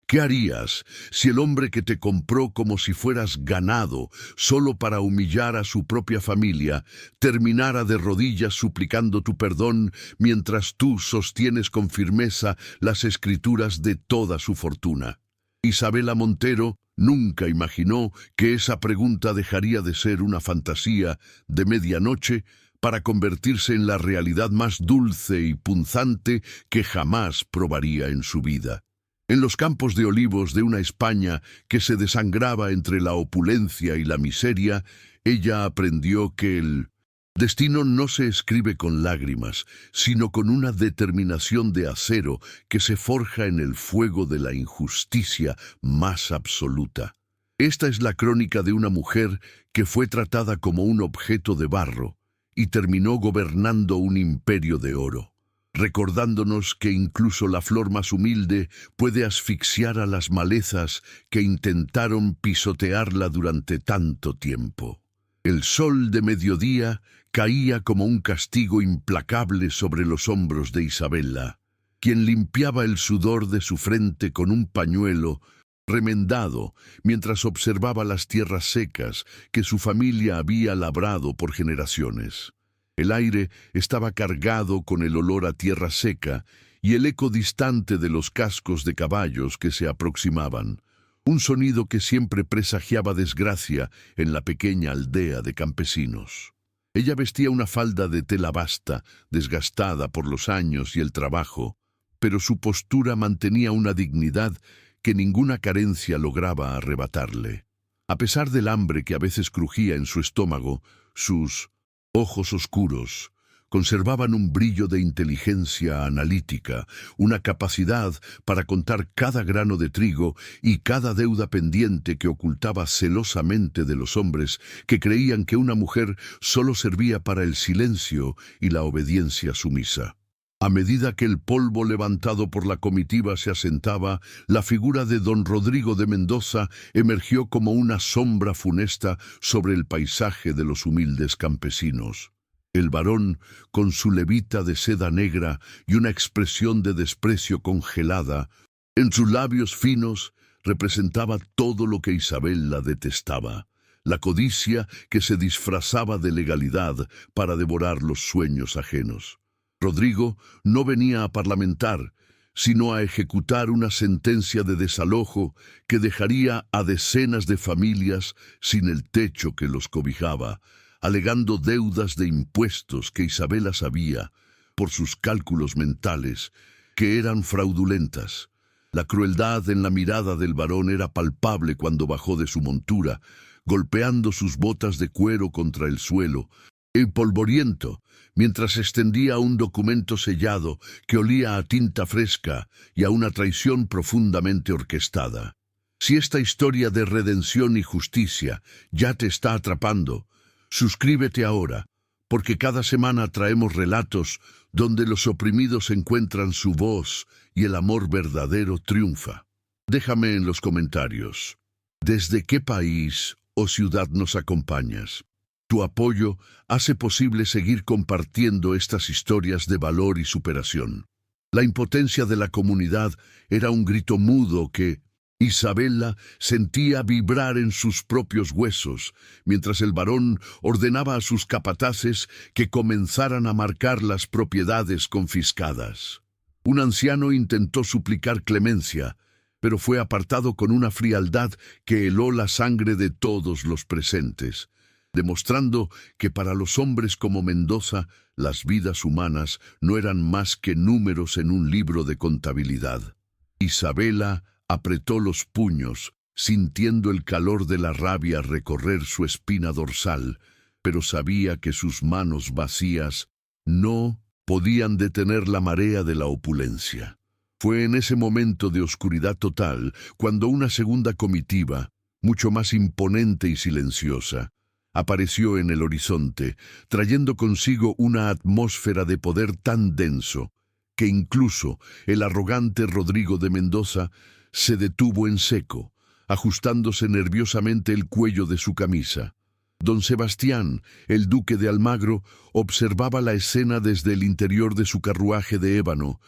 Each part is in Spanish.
¿Qué harías si el hombre que te compró como si fueras ganado, solo para humillar a su propia familia, terminara de rodillas suplicando tu perdón mientras tú sostienes con firmeza las escrituras de toda su fortuna? Isabela Montero nunca imaginó que esa pregunta dejaría de ser una fantasía de medianoche para convertirse en la realidad más dulce y punzante que jamás probaría en su vida. En los campos de olivos de una España que se desangraba entre la opulencia y la miseria, ella aprendió que el destino no se escribe con lágrimas, sino con una determinación de acero que se forja en el fuego de la injusticia más absoluta. Esta es la crónica de una mujer que fue tratada como un objeto de barro y terminó gobernando un imperio de oro, recordándonos que incluso la flor más humilde puede asfixiar a las malezas que intentaron pisotearla durante tanto tiempo. El sol de mediodía caía como un castigo implacable sobre los hombros de Isabela, quien limpiaba el sudor de su frente con un pañuelo remendado mientras observaba las tierras secas que su familia había labrado por generaciones. El aire estaba cargado con el olor a tierra seca y el eco distante de los cascos de caballos que se aproximaban, un sonido que siempre presagiaba desgracia en la pequeña aldea de campesinos. Ella vestía una falda de tela basta, desgastada por los años y el trabajo, pero su postura mantenía una dignidad que ninguna carencia lograba arrebatarle. A pesar del hambre que a veces crujía en su estómago, sus ojos oscuros conservaban un brillo de inteligencia analítica, una capacidad para contar cada grano de trigo y cada deuda pendiente que ocultaba celosamente de los hombres que creían que una mujer solo servía para el silencio y la obediencia sumisa. A medida que el polvo levantado por la comitiva se asentaba, la figura de don Rodrigo de Mendoza emergió como una sombra funesta sobre el paisaje de los humildes campesinos. El varón, con su levita de seda negra y una expresión de desprecio congelada, en sus labios finos representaba todo lo que Isabela detestaba, la codicia que se disfrazaba de legalidad para devorar los sueños ajenos. Rodrigo no venía a parlamentar, sino a ejecutar una sentencia de desalojo que dejaría a decenas de familias sin el techo que los cobijaba, alegando deudas de impuestos que Isabela sabía, por sus cálculos mentales, que eran fraudulentas. La crueldad en la mirada del varón era palpable cuando bajó de su montura, golpeando sus botas de cuero contra el suelo, polvoriento, mientras extendía un documento sellado que olía a tinta fresca y a una traición profundamente orquestada. Si esta historia de redención y justicia ya te está atrapando, suscríbete ahora, porque cada semana traemos relatos donde los oprimidos encuentran su voz y el amor verdadero triunfa. Déjame en los comentarios, ¿desde qué país o ciudad nos acompañas? Tu apoyo hace posible seguir compartiendo estas historias de valor y superación. La impotencia de la comunidad era un grito mudo que Isabela sentía vibrar en sus propios huesos, mientras el varón ordenaba a sus capataces que comenzaran a marcar las propiedades confiscadas. Un anciano intentó suplicar clemencia, pero fue apartado con una frialdad que heló la sangre de todos los presentes, demostrando que para los hombres como Mendoza las vidas humanas no eran más que números en un libro de contabilidad. Isabela apretó los puños, sintiendo el calor de la rabia recorrer su espina dorsal, pero sabía que sus manos vacías no podían detener la marea de la opulencia. Fue en ese momento de oscuridad total cuando una segunda comitiva, mucho más imponente y silenciosa, apareció en el horizonte, trayendo consigo una atmósfera de poder tan denso que incluso el arrogante Rodrigo de Mendoza se detuvo en seco, ajustándose nerviosamente el cuello de su camisa. Don Sebastián, el duque de Almagro, observaba la escena desde el interior de su carruaje de ébano,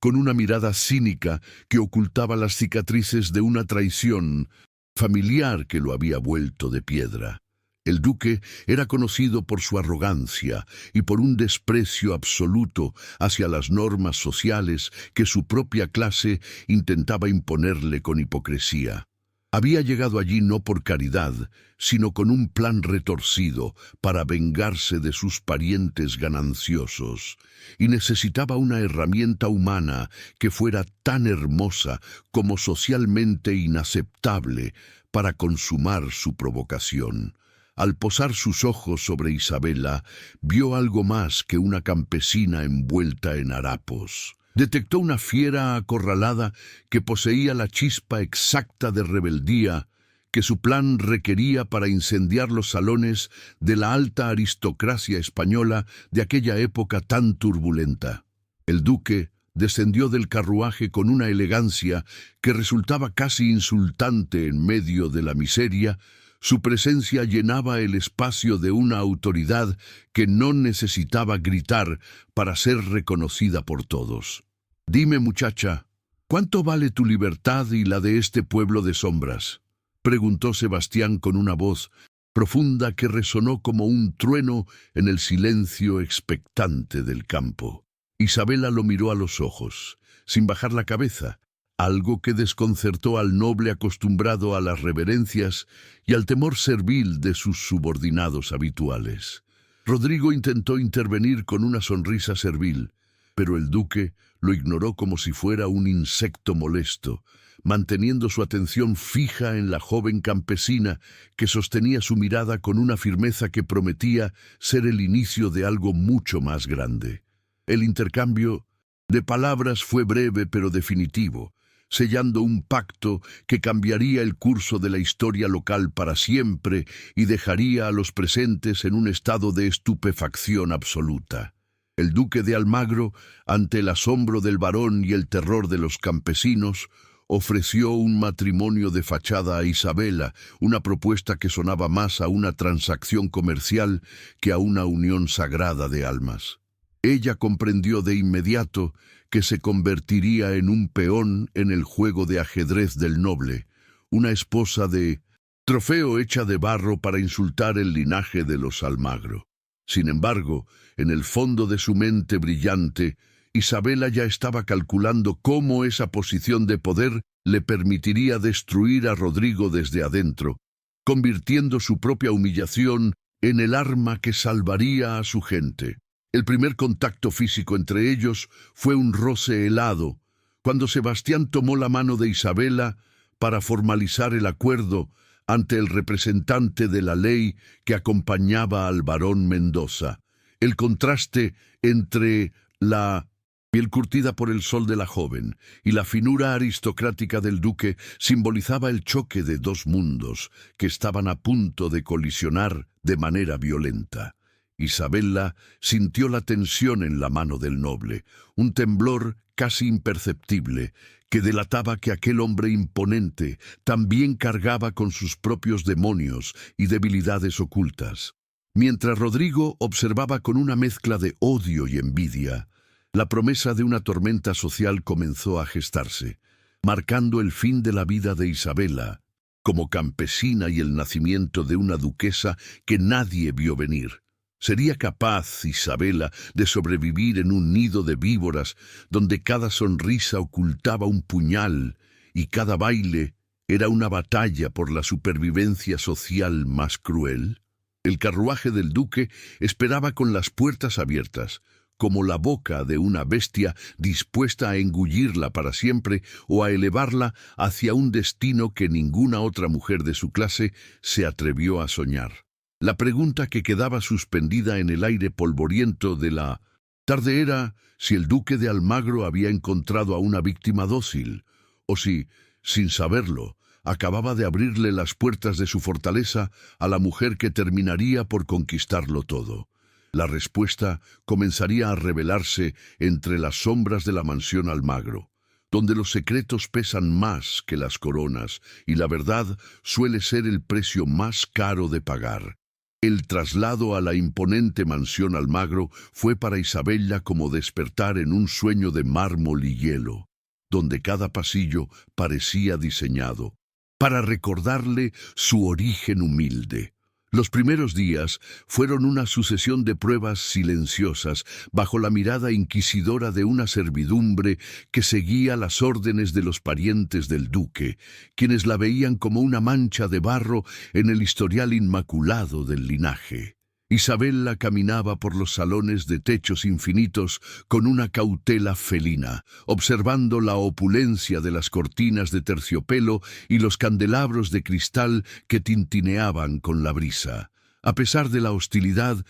con una mirada cínica que ocultaba las cicatrices de una traición familiar que lo había vuelto de piedra. El duque era conocido por su arrogancia y por un desprecio absoluto hacia las normas sociales que su propia clase intentaba imponerle con hipocresía. Había llegado allí no por caridad, sino con un plan retorcido para vengarse de sus parientes gananciosos, y necesitaba una herramienta humana que fuera tan hermosa como socialmente inaceptable para consumar su provocación. Al posar sus ojos sobre Isabela, vio algo más que una campesina envuelta en harapos. Detectó una fiera acorralada que poseía la chispa exacta de rebeldía que su plan requería para incendiar los salones de la alta aristocracia española de aquella época tan turbulenta. El duque descendió del carruaje con una elegancia que resultaba casi insultante en medio de la miseria. Su presencia llenaba el espacio de una autoridad que no necesitaba gritar para ser reconocida por todos. «Dime, muchacha, ¿cuánto vale tu libertad y la de este pueblo de sombras?», preguntó Sebastián con una voz profunda que resonó como un trueno en el silencio expectante del campo. Isabela lo miró a los ojos, sin bajar la cabeza, algo que desconcertó al noble acostumbrado a las reverencias y al temor servil de sus subordinados habituales. Rodrigo intentó intervenir con una sonrisa servil, pero el duque lo ignoró como si fuera un insecto molesto, manteniendo su atención fija en la joven campesina que sostenía su mirada con una firmeza que prometía ser el inicio de algo mucho más grande. El intercambio de palabras fue breve pero definitivo, sellando un pacto que cambiaría el curso de la historia local para siempre y dejaría a los presentes en un estado de estupefacción absoluta. El duque de Almagro, ante el asombro del varón y el terror de los campesinos, ofreció un matrimonio de fachada a Isabela, una propuesta que sonaba más a una transacción comercial que a una unión sagrada de almas. Ella comprendió de inmediato que se convertiría en un peón en el juego de ajedrez del noble, una esposa de trofeo hecha de barro para insultar el linaje de los Almagro. Sin embargo, en el fondo de su mente brillante, Isabela ya estaba calculando cómo esa posición de poder le permitiría destruir a Rodrigo desde adentro, convirtiendo su propia humillación en el arma que salvaría a su gente. El primer contacto físico entre ellos fue un roce helado, cuando Sebastián tomó la mano de Isabela para formalizar el acuerdo ante el representante de la ley que acompañaba al barón Mendoza. El contraste entre la piel curtida por el sol de la joven y la finura aristocrática del duque simbolizaba el choque de dos mundos que estaban a punto de colisionar de manera violenta. Isabela sintió la tensión en la mano del noble, un temblor casi imperceptible que delataba que aquel hombre imponente también cargaba con sus propios demonios y debilidades ocultas. Mientras Rodrigo observaba con una mezcla de odio y envidia, la promesa de una tormenta social comenzó a gestarse, marcando el fin de la vida de Isabela como campesina y el nacimiento de una duquesa que nadie vio venir. ¿Sería capaz Isabela de sobrevivir en un nido de víboras donde cada sonrisa ocultaba un puñal y cada baile era una batalla por la supervivencia social más cruel? El carruaje del duque esperaba con las puertas abiertas, como la boca de una bestia dispuesta a engullirla para siempre o a elevarla hacia un destino que ninguna otra mujer de su clase se atrevió a soñar. La pregunta que quedaba suspendida en el aire polvoriento de la tarde era si el duque de Almagro había encontrado a una víctima dócil, o si, sin saberlo, acababa de abrirle las puertas de su fortaleza a la mujer que terminaría por conquistarlo todo. La respuesta comenzaría a revelarse entre las sombras de la mansión Almagro, donde los secretos pesan más que las coronas y la verdad suele ser el precio más caro de pagar. El traslado a la imponente mansión Almagro fue para Isabella como despertar en un sueño de mármol y hielo, donde cada pasillo parecía diseñado para recordarle su origen humilde. Los primeros días fueron una sucesión de pruebas silenciosas bajo la mirada inquisidora de una servidumbre que seguía las órdenes de los parientes del duque, quienes la veían como una mancha de barro en el historial inmaculado del linaje. Isabella caminaba por los salones de techos infinitos con una cautela felina, observando la opulencia de las cortinas de terciopelo y los candelabros de cristal que tintineaban con la brisa. A pesar de la hostilidad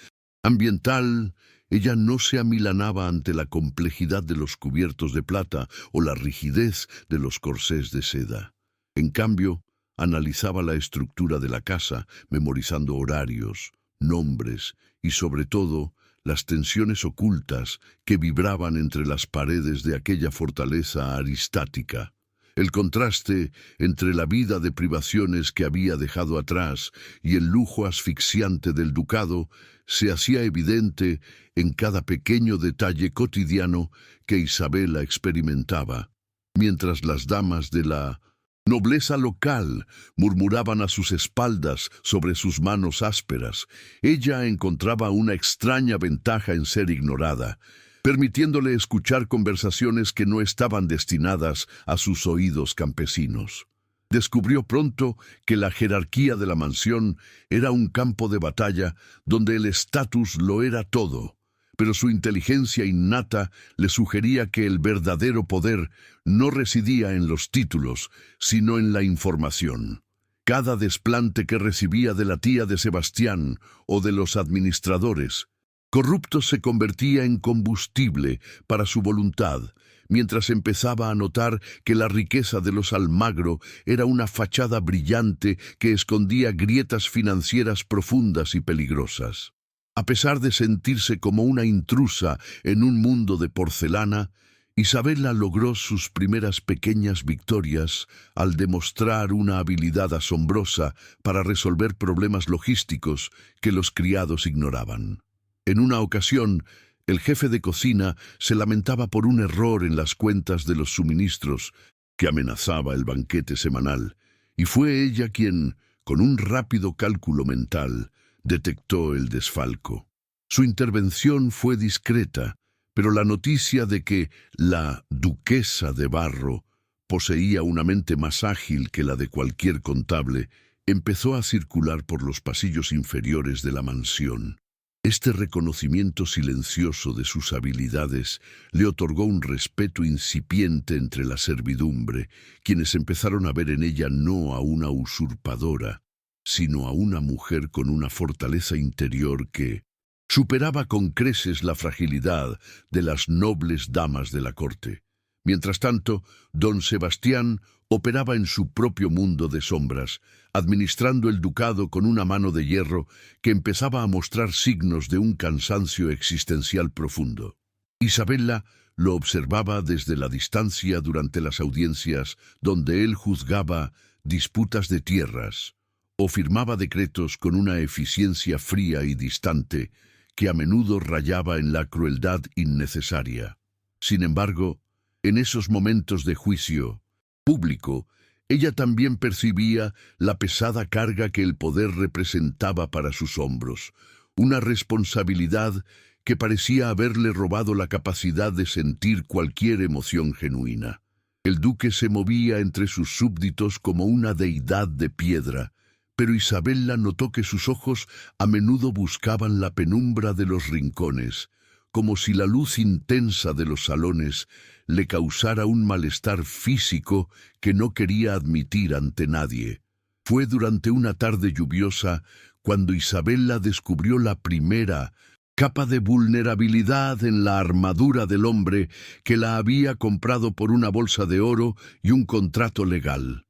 ambiental, ella no se amilanaba ante la complejidad de los cubiertos de plata o la rigidez de los corsés de seda. En cambio, analizaba la estructura de la casa, memorizando horarios, nombres y, sobre todo, las tensiones ocultas que vibraban entre las paredes de aquella fortaleza aristática. El contraste entre la vida de privaciones que había dejado atrás y el lujo asfixiante del ducado se hacía evidente en cada pequeño detalle cotidiano que Isabella experimentaba, mientras las damas de la nobleza local murmuraban a sus espaldas sobre sus manos ásperas. Ella encontraba una extraña ventaja en ser ignorada, permitiéndole escuchar conversaciones que no estaban destinadas a sus oídos campesinos. Descubrió pronto que la jerarquía de la mansión era un campo de batalla donde el estatus lo era todo, pero su inteligencia innata le sugería que el verdadero poder no residía en los títulos, sino en la información. Cada desplante que recibía de la tía de Sebastián o de los administradores corruptos se convertía en combustible para su voluntad, mientras empezaba a notar que la riqueza de los Almagro era una fachada brillante que escondía grietas financieras profundas y peligrosas. A pesar de sentirse como una intrusa en un mundo de porcelana, Isabella logró sus primeras pequeñas victorias al demostrar una habilidad asombrosa para resolver problemas logísticos que los criados ignoraban. En una ocasión, el jefe de cocina se lamentaba por un error en las cuentas de los suministros que amenazaba el banquete semanal, y fue ella quien, con un rápido cálculo mental, detectó el desfalco. Su intervención fue discreta, pero la noticia de que la duquesa de Barro poseía una mente más ágil que la de cualquier contable empezó a circular por los pasillos inferiores de la mansión. Este reconocimiento silencioso de sus habilidades le otorgó un respeto incipiente entre la servidumbre, quienes empezaron a ver en ella no a una usurpadora, sino a una mujer con una fortaleza interior que superaba con creces la fragilidad de las nobles damas de la corte. Mientras tanto, don Sebastián operaba en su propio mundo de sombras, administrando el ducado con una mano de hierro que empezaba a mostrar signos de un cansancio existencial profundo. Isabella lo observaba desde la distancia durante las audiencias donde él juzgaba disputas de tierras o firmaba decretos con una eficiencia fría y distante que a menudo rayaba en la crueldad innecesaria. Sin embargo, en esos momentos de juicio público, ella también percibía la pesada carga que el poder representaba para sus hombros, una responsabilidad que parecía haberle robado la capacidad de sentir cualquier emoción genuina. El duque se movía entre sus súbditos como una deidad de piedra, pero Isabella notó que sus ojos a menudo buscaban la penumbra de los rincones, como si la luz intensa de los salones le causara un malestar físico que no quería admitir ante nadie. Fue durante una tarde lluviosa cuando Isabella descubrió la primera capa de vulnerabilidad en la armadura del hombre que la había comprado por una bolsa de oro y un contrato legal.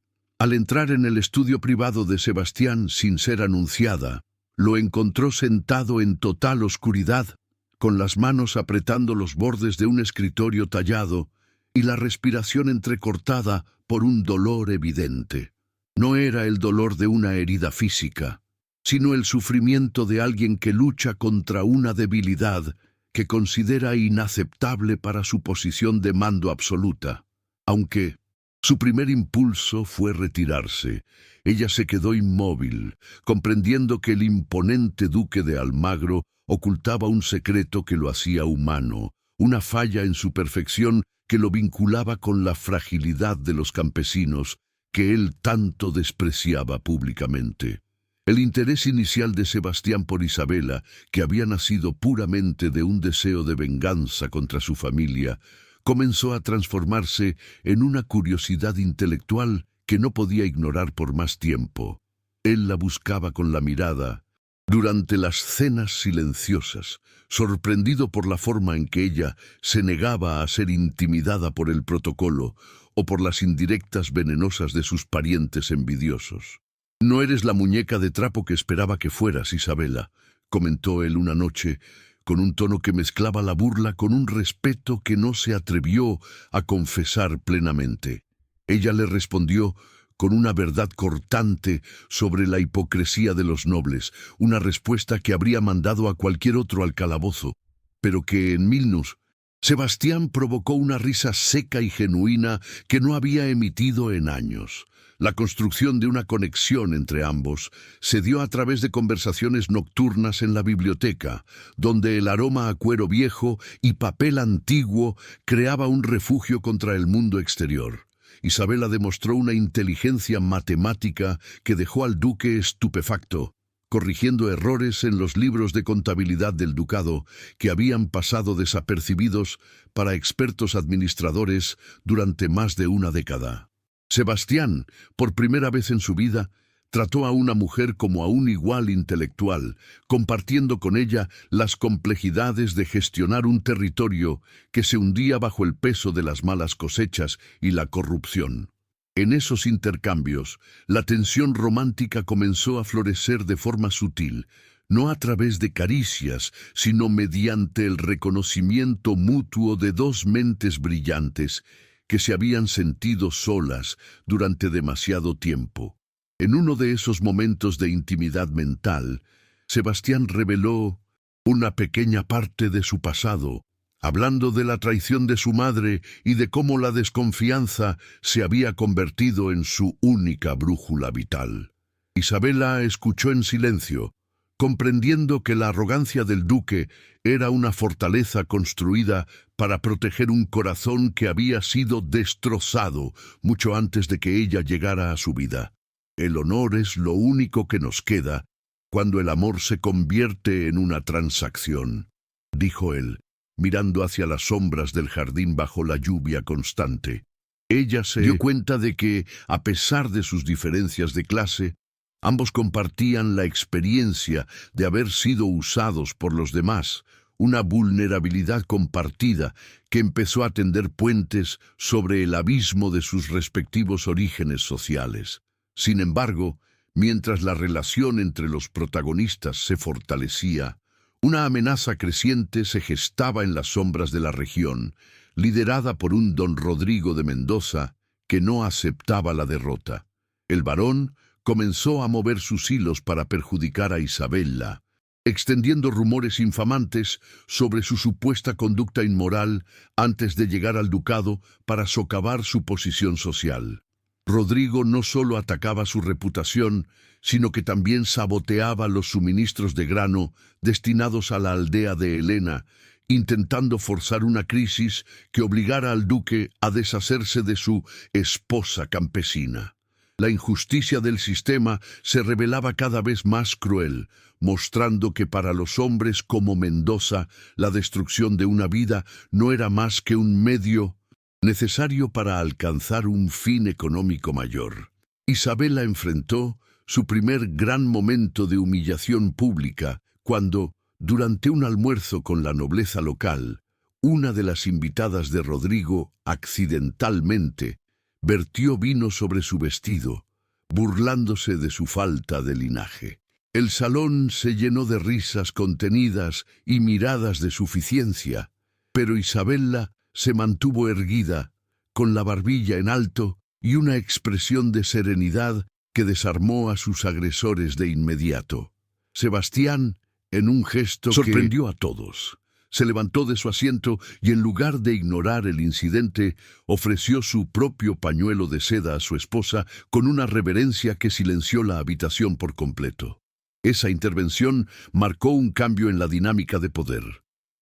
Al entrar en el estudio privado de Sebastián sin ser anunciada, lo encontró sentado en total oscuridad, con las manos apretando los bordes de un escritorio tallado y la respiración entrecortada por un dolor evidente. No era el dolor de una herida física, sino el sufrimiento de alguien que lucha contra una debilidad que considera inaceptable para su posición de mando absoluta. Aunque su primer impulso fue retirarse, ella se quedó inmóvil, comprendiendo que el imponente duque de Almagro ocultaba un secreto que lo hacía humano, una falla en su perfección que lo vinculaba con la fragilidad de los campesinos que él tanto despreciaba públicamente. El interés inicial de Sebastián por Isabela, que había nacido puramente de un deseo de venganza contra su familia, comenzó a transformarse en una curiosidad intelectual que no podía ignorar por más tiempo. Él la buscaba con la mirada durante las cenas silenciosas, sorprendido por la forma en que ella se negaba a ser intimidada por el protocolo o por las indirectas venenosas de sus parientes envidiosos. «No eres la muñeca de trapo que esperaba que fueras, Isabela», comentó él una noche, con un tono que mezclaba la burla con un respeto que no se atrevió a confesar plenamente. Ella le respondió con una verdad cortante sobre la hipocresía de los nobles, una respuesta que habría mandado a cualquier otro al calabozo, pero que en Milnus, Sebastián provocó una risa seca y genuina que no había emitido en años. La construcción de una conexión entre ambos se dio a través de conversaciones nocturnas en la biblioteca, donde el aroma a cuero viejo y papel antiguo creaba un refugio contra el mundo exterior. Isabela demostró una inteligencia matemática que dejó al duque estupefacto, corrigiendo errores en los libros de contabilidad del ducado que habían pasado desapercibidos para expertos administradores durante más de una década. Sebastián, por primera vez en su vida, trató a una mujer como a un igual intelectual, compartiendo con ella las complejidades de gestionar un territorio que se hundía bajo el peso de las malas cosechas y la corrupción. En esos intercambios, la tensión romántica comenzó a florecer de forma sutil, no a través de caricias, sino mediante el reconocimiento mutuo de dos mentes brillantes que se habían sentido solas durante demasiado tiempo. En uno de esos momentos de intimidad mental, Sebastián reveló una pequeña parte de su pasado, hablando de la traición de su madre y de cómo la desconfianza se había convertido en su única brújula vital. Isabela escuchó en silencio, comprendiendo que la arrogancia del duque era una fortaleza construida para proteger un corazón que había sido destrozado mucho antes de que ella llegara a su vida. El honor es lo único que nos queda cuando el amor se convierte en una transacción, dijo él, mirando hacia las sombras del jardín bajo la lluvia constante. Ella se dio cuenta de que, a pesar de sus diferencias de clase, ambos compartían la experiencia de haber sido usados por los demás, una vulnerabilidad compartida que empezó a tender puentes sobre el abismo de sus respectivos orígenes sociales. Sin embargo, mientras la relación entre los protagonistas se fortalecía, una amenaza creciente se gestaba en las sombras de la región, liderada por un don Rodrigo de Mendoza que no aceptaba la derrota. El varón comenzó a mover sus hilos para perjudicar a Isabela, extendiendo rumores infamantes sobre su supuesta conducta inmoral antes de llegar al ducado para socavar su posición social. Rodrigo no solo atacaba su reputación, sino que también saboteaba los suministros de grano destinados a la aldea de Helena, intentando forzar una crisis que obligara al duque a deshacerse de su esposa campesina. La injusticia del sistema se revelaba cada vez más cruel, mostrando que para los hombres como Mendoza, la destrucción de una vida no era más que un medio necesario para alcanzar un fin económico mayor. Isabela enfrentó su primer gran momento de humillación pública cuando, durante un almuerzo con la nobleza local, una de las invitadas de Rodrigo, accidentalmente, vertió vino sobre su vestido, burlándose de su falta de linaje. El salón se llenó de risas contenidas y miradas de suficiencia, pero Isabela se mantuvo erguida, con la barbilla en alto y una expresión de serenidad que desarmó a sus agresores de inmediato. Sebastián, en un gesto que sorprendió a todos, se levantó de su asiento y en lugar de ignorar el incidente, ofreció su propio pañuelo de seda a su esposa con una reverencia que silenció la habitación por completo. Esa intervención marcó un cambio en la dinámica de poder.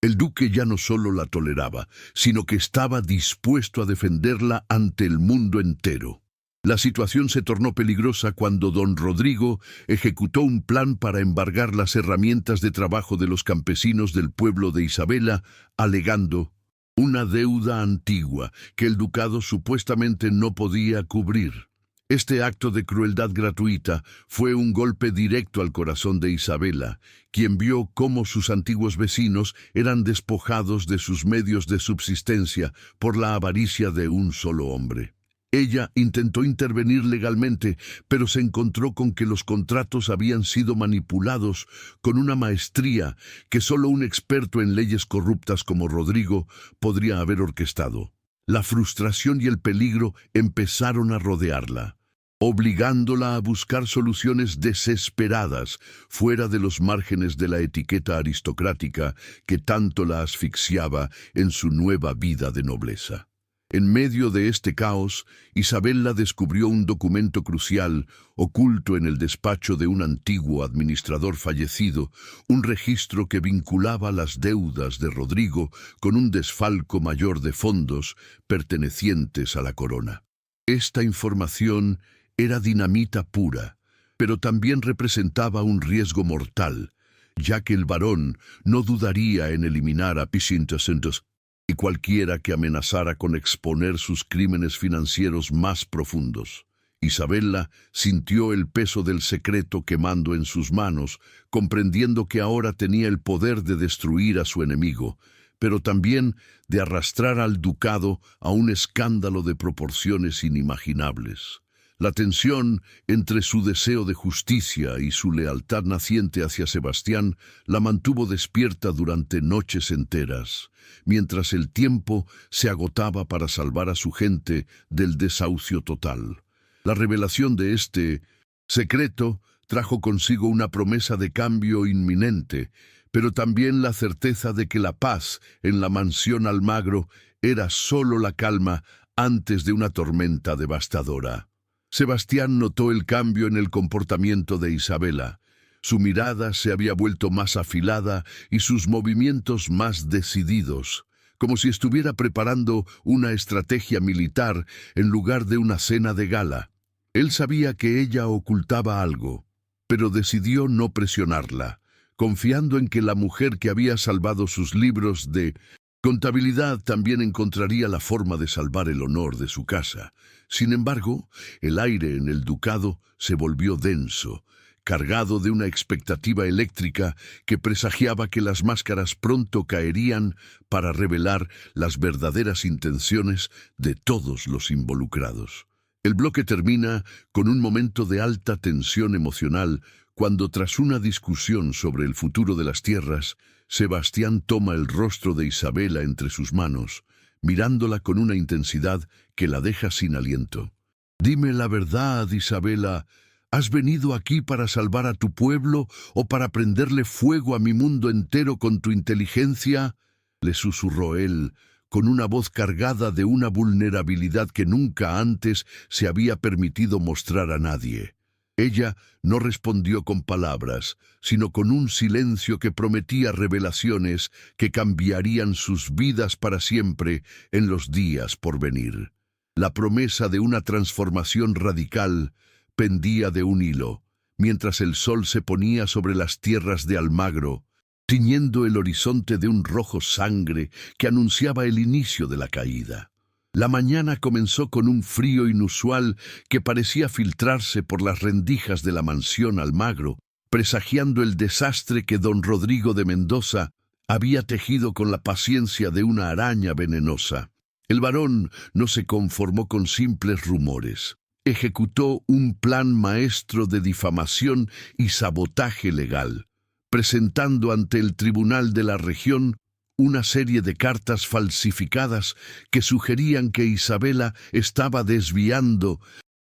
El duque ya no solo la toleraba, sino que estaba dispuesto a defenderla ante el mundo entero. La situación se tornó peligrosa cuando don Rodrigo ejecutó un plan para embargar las herramientas de trabajo de los campesinos del pueblo de Isabela, alegando una deuda antigua que el ducado supuestamente no podía cubrir. Este acto de crueldad gratuita fue un golpe directo al corazón de Isabela, quien vio cómo sus antiguos vecinos eran despojados de sus medios de subsistencia por la avaricia de un solo hombre. Ella intentó intervenir legalmente, pero se encontró con que los contratos habían sido manipulados con una maestría que solo un experto en leyes corruptas como Rodrigo podría haber orquestado. La frustración y el peligro empezaron a rodearla, obligándola a buscar soluciones desesperadas fuera de los márgenes de la etiqueta aristocrática que tanto la asfixiaba en su nueva vida de nobleza. En medio de este caos, Isabela descubrió un documento crucial oculto en el despacho de un antiguo administrador fallecido, un registro que vinculaba las deudas de Rodrigo con un desfalco mayor de fondos pertenecientes a la corona. Esta información era dinamita pura, pero también representaba un riesgo mortal, ya que el barón no dudaría en eliminar a Pisintasentos y cualquiera que amenazara con exponer sus crímenes financieros más profundos. Isabela sintió el peso del secreto quemando en sus manos, comprendiendo que ahora tenía el poder de destruir a su enemigo, pero también de arrastrar al ducado a un escándalo de proporciones inimaginables. La tensión entre su deseo de justicia y su lealtad naciente hacia Sebastián la mantuvo despierta durante noches enteras, mientras el tiempo se agotaba para salvar a su gente del desahucio total. La revelación de este secreto trajo consigo una promesa de cambio inminente, pero también la certeza de que la paz en la mansión Almagro era solo la calma antes de una tormenta devastadora. Sebastián notó el cambio en el comportamiento de Isabela. Su mirada se había vuelto más afilada y sus movimientos más decididos, como si estuviera preparando una estrategia militar en lugar de una cena de gala. Él sabía que ella ocultaba algo, pero decidió no presionarla, confiando en que la mujer que había salvado sus libros de contabilidad también encontraría la forma de salvar el honor de su casa. Sin embargo, el aire en el ducado se volvió denso, cargado de una expectativa eléctrica que presagiaba que las máscaras pronto caerían para revelar las verdaderas intenciones de todos los involucrados. El bloque termina con un momento de alta tensión emocional cuando, tras una discusión sobre el futuro de las tierras, Sebastián toma el rostro de Isabela entre sus manos, mirándola con una intensidad que la deja sin aliento. «Dime la verdad, Isabela, ¿has venido aquí para salvar a tu pueblo o para prenderle fuego a mi mundo entero con tu inteligencia?», le susurró él, con una voz cargada de una vulnerabilidad que nunca antes se había permitido mostrar a nadie. Ella no respondió con palabras, sino con un silencio que prometía revelaciones que cambiarían sus vidas para siempre en los días por venir. La promesa de una transformación radical pendía de un hilo, mientras el sol se ponía sobre las tierras de Almagro, tiñendo el horizonte de un rojo sangre que anunciaba el inicio de la caída. La mañana comenzó con un frío inusual que parecía filtrarse por las rendijas de la mansión Almagro, presagiando el desastre que don Rodrigo de Mendoza había tejido con la paciencia de una araña venenosa. El barón no se conformó con simples rumores. Ejecutó un plan maestro de difamación y sabotaje legal, presentando ante el tribunal de la región una serie de cartas falsificadas que sugerían que Isabela estaba desviando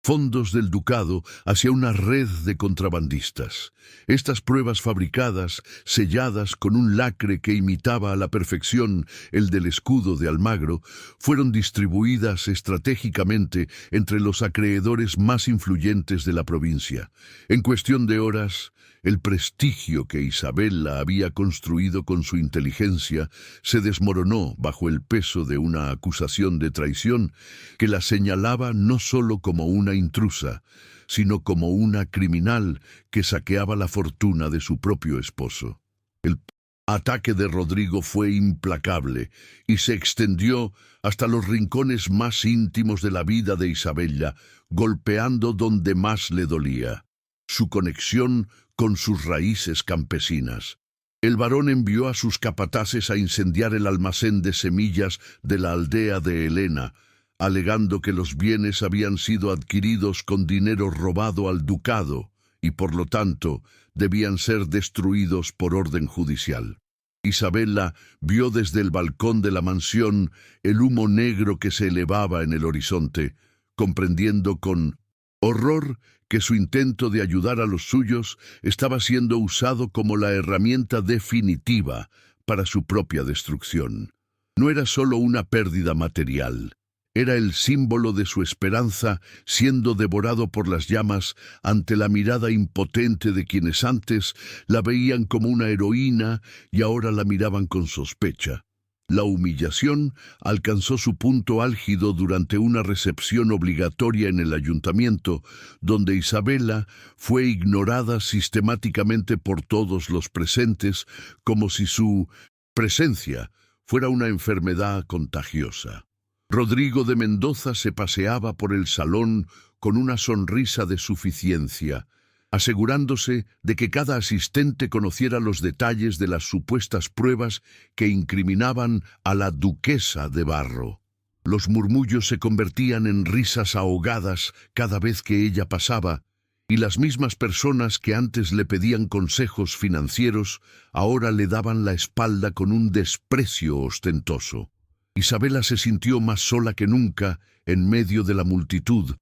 fondos del ducado hacia una red de contrabandistas. Estas pruebas fabricadas, selladas con un lacre que imitaba a la perfección el del escudo de Almagro, fueron distribuidas estratégicamente entre los acreedores más influyentes de la provincia. En cuestión de horas, el prestigio que Isabella había construido con su inteligencia se desmoronó bajo el peso de una acusación de traición que la señalaba no solo como una intrusa, sino como una criminal que saqueaba la fortuna de su propio esposo. El ataque de Rodrigo fue implacable y se extendió hasta los rincones más íntimos de la vida de Isabella, golpeando donde más le dolía: su conexión con sus raíces campesinas. El varón envió a sus capataces a incendiar el almacén de semillas de la aldea de Helena, alegando que los bienes habían sido adquiridos con dinero robado al ducado y por lo tanto debían ser destruidos por orden judicial. Isabella vio desde el balcón de la mansión el humo negro que se elevaba en el horizonte, comprendiendo con horror que su intento de ayudar a los suyos estaba siendo usado como la herramienta definitiva para su propia destrucción. No era solo una pérdida material, era el símbolo de su esperanza siendo devorado por las llamas ante la mirada impotente de quienes antes la veían como una heroína y ahora la miraban con sospecha. La humillación alcanzó su punto álgido durante una recepción obligatoria en el ayuntamiento, donde Isabella fue ignorada sistemáticamente por todos los presentes, como si su presencia fuera una enfermedad contagiosa. Rodrigo de Mendoza se paseaba por el salón con una sonrisa de suficiencia, asegurándose de que cada asistente conociera los detalles de las supuestas pruebas que incriminaban a la duquesa de Barro. Los murmullos se convertían en risas ahogadas cada vez que ella pasaba, y las mismas personas que antes le pedían consejos financieros ahora le daban la espalda con un desprecio ostentoso. Isabella se sintió más sola que nunca en medio de la multitud,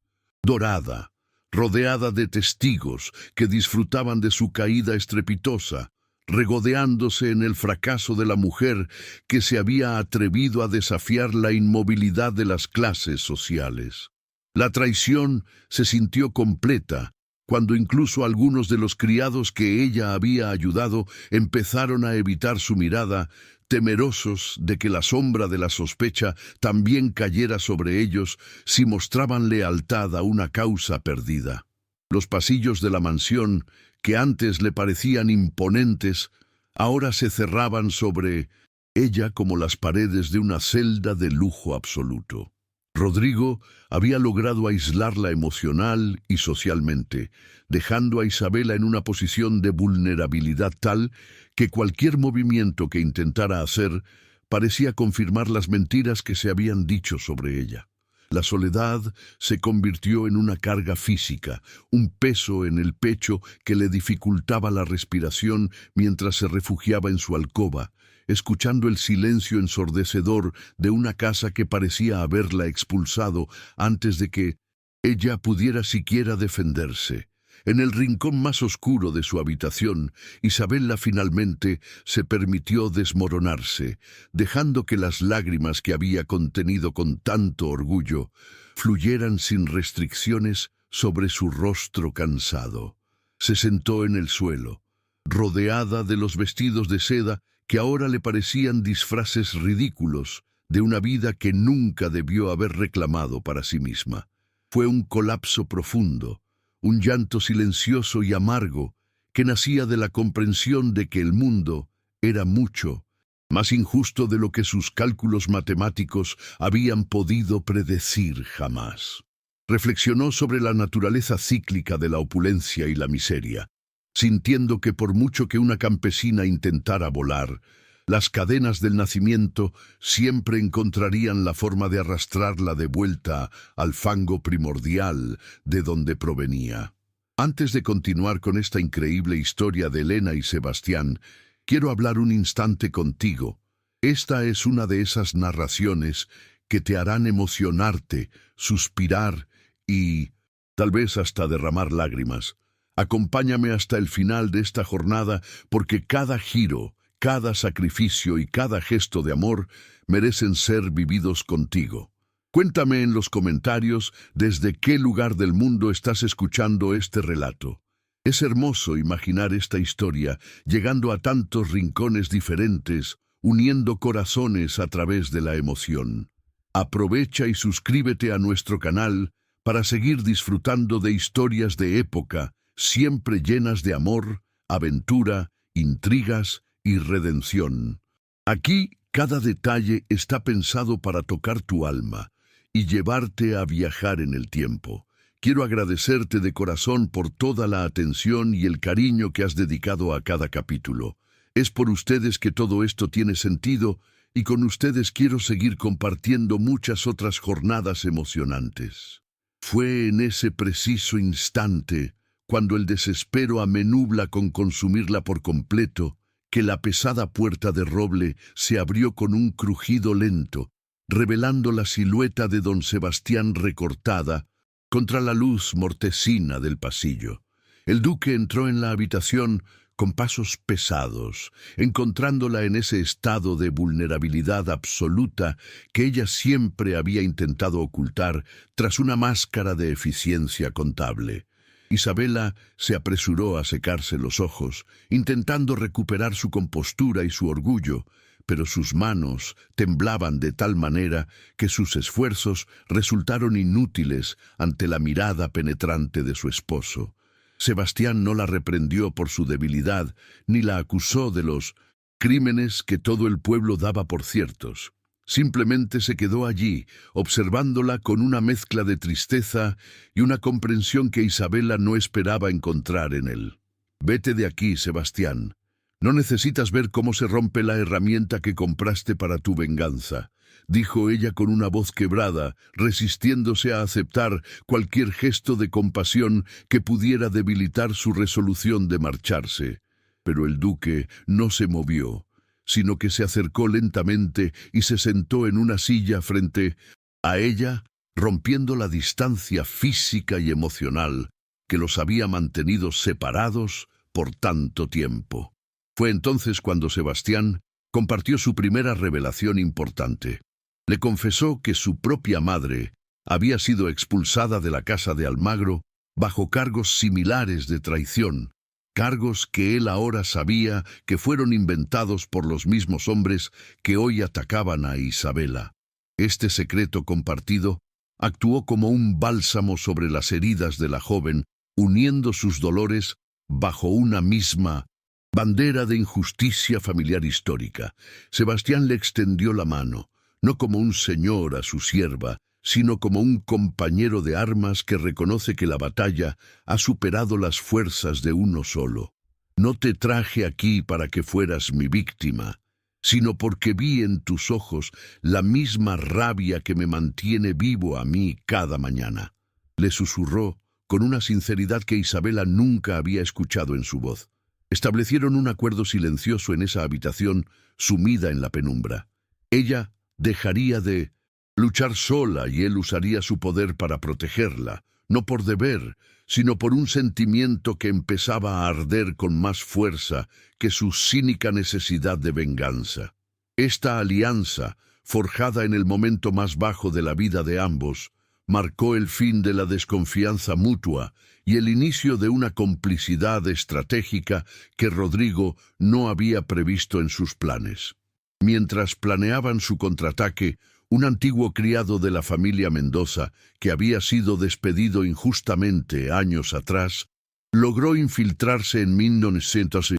dorada, rodeada de testigos que disfrutaban de su caída estrepitosa, regodeándose en el fracaso de la mujer que se había atrevido a desafiar la inmovilidad de las clases sociales. La traición se sintió completa cuando incluso algunos de los criados que ella había ayudado empezaron a evitar su mirada, temerosos de que la sombra de la sospecha también cayera sobre ellos si mostraban lealtad a una causa perdida. Los pasillos de la mansión, que antes le parecían imponentes, ahora se cerraban sobre ella como las paredes de una celda de lujo absoluto. Rodrigo había logrado aislarla emocional y socialmente, dejando a Isabella en una posición de vulnerabilidad tal que cualquier movimiento que intentara hacer parecía confirmar las mentiras que se habían dicho sobre ella. La soledad se convirtió en una carga física, un peso en el pecho que le dificultaba la respiración mientras se refugiaba en su alcoba, escuchando el silencio ensordecedor de una casa que parecía haberla expulsado antes de que ella pudiera siquiera defenderse. En el rincón más oscuro de su habitación, Isabella finalmente se permitió desmoronarse, dejando que las lágrimas que había contenido con tanto orgullo fluyeran sin restricciones sobre su rostro cansado. Se sentó en el suelo, rodeada de los vestidos de seda que ahora le parecían disfraces ridículos de una vida que nunca debió haber reclamado para sí misma. Fue un colapso profundo, un llanto silencioso y amargo que nacía de la comprensión de que el mundo era mucho más injusto de lo que sus cálculos matemáticos habían podido predecir jamás. Reflexionó sobre la naturaleza cíclica de la opulencia y la miseria, sintiendo que por mucho que una campesina intentara volar, las cadenas del nacimiento siempre encontrarían la forma de arrastrarla de vuelta al fango primordial de donde provenía. Antes de continuar con esta increíble historia de Helena y Sebastián, quiero hablar un instante contigo. Esta es una de esas narraciones que te harán emocionarte, suspirar y tal vez hasta derramar lágrimas. Acompáñame hasta el final de esta jornada, porque cada giro, cada sacrificio y cada gesto de amor merecen ser vividos contigo. Cuéntame en los comentarios desde qué lugar del mundo estás escuchando este relato. Es hermoso imaginar esta historia llegando a tantos rincones diferentes, uniendo corazones a través de la emoción. Aprovecha y suscríbete a nuestro canal para seguir disfrutando de historias de época, siempre llenas de amor, aventura, intrigas y redención. Aquí cada detalle está pensado para tocar tu alma y llevarte a viajar en el tiempo. Quiero agradecerte de corazón por toda la atención y el cariño que has dedicado a cada capítulo. Es por ustedes que todo esto tiene sentido y con ustedes quiero seguir compartiendo muchas otras jornadas emocionantes. Fue en ese preciso instante, cuando el desespero amenubla con consumirla por completo, que la pesada puerta de roble se abrió con un crujido lento, revelando la silueta de don Sebastián recortada contra la luz mortecina del pasillo. El duque entró en la habitación con pasos pesados, encontrándola en ese estado de vulnerabilidad absoluta que ella siempre había intentado ocultar tras una máscara de eficiencia contable. Isabela se apresuró a secarse los ojos, intentando recuperar su compostura y su orgullo, pero sus manos temblaban de tal manera que sus esfuerzos resultaron inútiles ante la mirada penetrante de su esposo. Sebastián no la reprendió por su debilidad, ni la acusó de los crímenes que todo el pueblo daba por ciertos. Simplemente se quedó allí, observándola con una mezcla de tristeza y una comprensión que Isabela no esperaba encontrar en él. «Vete de aquí, Sebastián. No necesitas ver cómo se rompe la herramienta que compraste para tu venganza», dijo ella con una voz quebrada, resistiéndose a aceptar cualquier gesto de compasión que pudiera debilitar su resolución de marcharse. Pero el duque no se movió, sino que se acercó lentamente y se sentó en una silla frente a ella, rompiendo la distancia física y emocional que los había mantenido separados por tanto tiempo. Fue entonces cuando Sebastián compartió su primera revelación importante. Le confesó que su propia madre había sido expulsada de la casa de Almagro bajo cargos similares de traición, cargos que él ahora sabía que fueron inventados por los mismos hombres que hoy atacaban a Isabela. Este secreto compartido actuó como un bálsamo sobre las heridas de la joven, uniendo sus dolores bajo una misma bandera de injusticia familiar histórica. Sebastián le extendió la mano, no como un señor a su sierva, sino como un compañero de armas que reconoce que la batalla ha superado las fuerzas de uno solo. «No te traje aquí para que fueras mi víctima, sino porque vi en tus ojos la misma rabia que me mantiene vivo a mí cada mañana», le susurró con una sinceridad que Isabela nunca había escuchado en su voz. Establecieron un acuerdo silencioso en esa habitación sumida en la penumbra. Ella dejaría de luchar sola y él usaría su poder para protegerla, no por deber, sino por un sentimiento que empezaba a arder con más fuerza que su cínica necesidad de venganza. Esta alianza, forjada en el momento más bajo de la vida de ambos, marcó el fin de la desconfianza mutua y el inicio de una complicidad estratégica que Rodrigo no había previsto en sus planes. Mientras planeaban su contraataque, un antiguo criado de la familia Mendoza, que había sido despedido injustamente años atrás, logró infiltrarse en 1900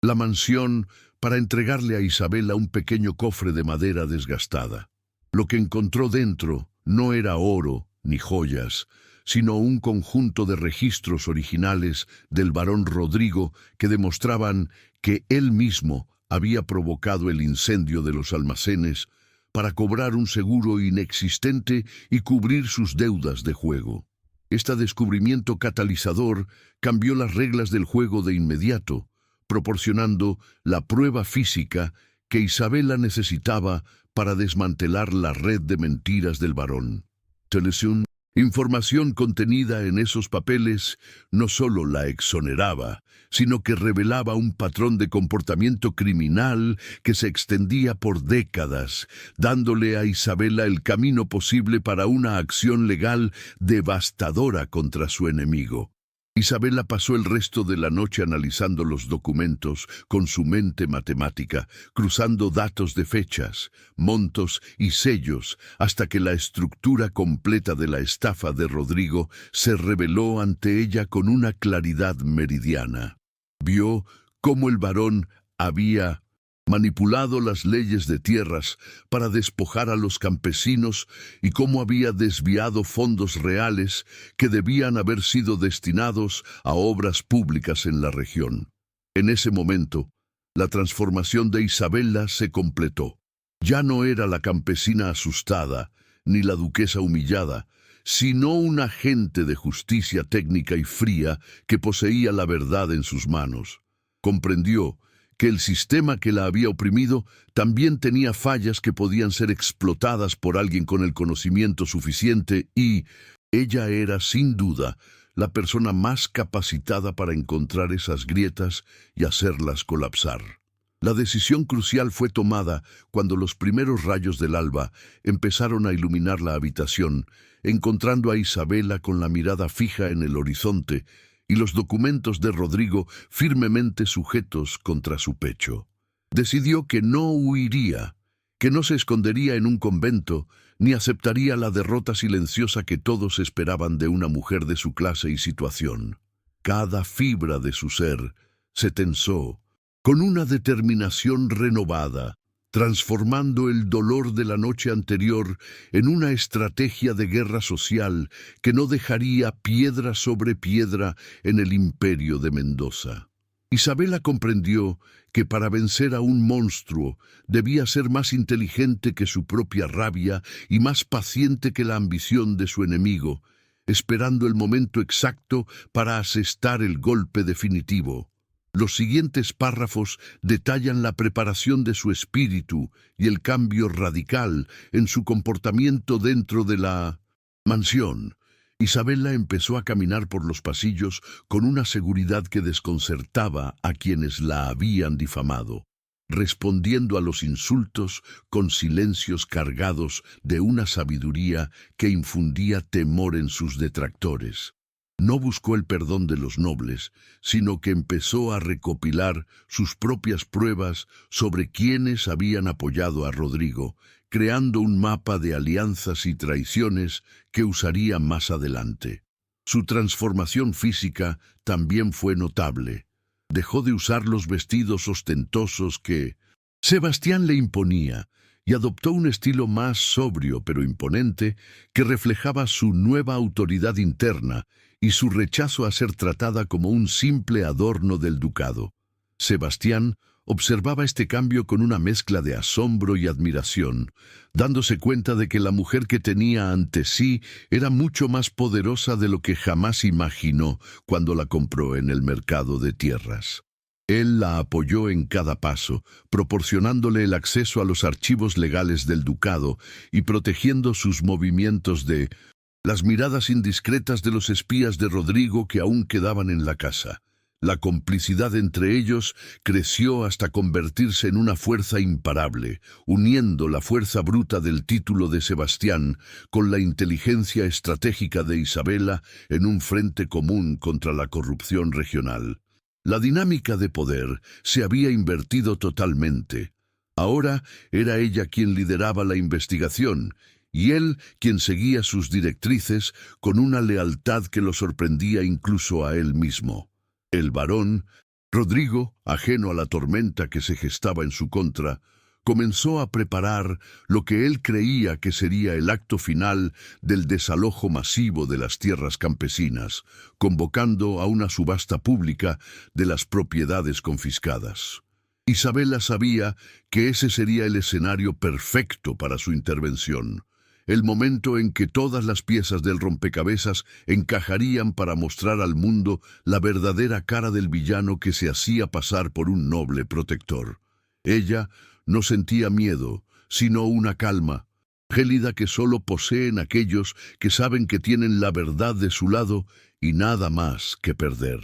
la mansión para entregarle a Isabela un pequeño cofre de madera desgastada. Lo que encontró dentro no era oro ni joyas, sino un conjunto de registros originales del barón Rodrigo que demostraban que él mismo había provocado el incendio de los almacenes para cobrar un seguro inexistente y cubrir sus deudas de juego. Este descubrimiento catalizador cambió las reglas del juego de inmediato, proporcionando la prueba física que Isabela necesitaba para desmantelar la red de mentiras del barón. Televisión Información contenida en esos papeles no solo la exoneraba, sino que revelaba un patrón de comportamiento criminal que se extendía por décadas, dándole a Isabela el camino posible para una acción legal devastadora contra su enemigo. Isabela pasó el resto de la noche analizando los documentos con su mente matemática, cruzando datos de fechas, montos y sellos, hasta que la estructura completa de la estafa de Rodrigo se reveló ante ella con una claridad meridiana. Vio cómo el varón había manipulado las leyes de tierras para despojar a los campesinos y cómo había desviado fondos reales que debían haber sido destinados a obras públicas en la región. En ese momento, la transformación de Isabela se completó. Ya no era la campesina asustada, ni la duquesa humillada, sino un agente de justicia técnica y fría que poseía la verdad en sus manos. Comprendió que el sistema que la había oprimido también tenía fallas que podían ser explotadas por alguien con el conocimiento suficiente y ella era, sin duda, la persona más capacitada para encontrar esas grietas y hacerlas colapsar. La decisión crucial fue tomada cuando los primeros rayos del alba empezaron a iluminar la habitación, encontrando a Isabela con la mirada fija en el horizonte y los documentos de Rodrigo firmemente sujetos contra su pecho. Decidió que no huiría, que no se escondería en un convento, ni aceptaría la derrota silenciosa que todos esperaban de una mujer de su clase y situación. Cada fibra de su ser se tensó, con una determinación renovada, transformando el dolor de la noche anterior en una estrategia de guerra social que no dejaría piedra sobre piedra en el imperio de Mendoza. Isabela comprendió que para vencer a un monstruo debía ser más inteligente que su propia rabia y más paciente que la ambición de su enemigo, esperando el momento exacto para asestar el golpe definitivo. Los siguientes párrafos detallan la preparación de su espíritu y el cambio radical en su comportamiento dentro de la mansión. Isabela empezó a caminar por los pasillos con una seguridad que desconcertaba a quienes la habían difamado, respondiendo a los insultos con silencios cargados de una sabiduría que infundía temor en sus detractores. No buscó el perdón de los nobles, sino que empezó a recopilar sus propias pruebas sobre quienes habían apoyado a Rodrigo, creando un mapa de alianzas y traiciones que usaría más adelante. Su transformación física también fue notable. Dejó de usar los vestidos ostentosos que Sebastián le imponía y adoptó un estilo más sobrio pero imponente que reflejaba su nueva autoridad interna y su rechazo a ser tratada como un simple adorno del ducado. Sebastián observaba este cambio con una mezcla de asombro y admiración, dándose cuenta de que la mujer que tenía ante sí era mucho más poderosa de lo que jamás imaginó cuando la compró en el mercado de tierras. Él la apoyó en cada paso, proporcionándole el acceso a los archivos legales del ducado y protegiendo sus movimientos de las miradas indiscretas de los espías de Rodrigo que aún quedaban en la casa. La complicidad entre ellos creció hasta convertirse en una fuerza imparable, uniendo la fuerza bruta del título de Sebastián con la inteligencia estratégica de Isabela en un frente común contra la corrupción regional. La dinámica de poder se había invertido totalmente. Ahora era ella quien lideraba la investigación, y él quien seguía sus directrices con una lealtad que lo sorprendía incluso a él mismo. El varón, Rodrigo, ajeno a la tormenta que se gestaba en su contra, comenzó a preparar lo que él creía que sería el acto final del desalojo masivo de las tierras campesinas, convocando a una subasta pública de las propiedades confiscadas. Isabela sabía que ese sería el escenario perfecto para su intervención, el momento en que todas las piezas del rompecabezas encajarían para mostrar al mundo la verdadera cara del villano que se hacía pasar por un noble protector. Ella no sentía miedo, sino una calma, gélida que solo poseen aquellos que saben que tienen la verdad de su lado y nada más que perder.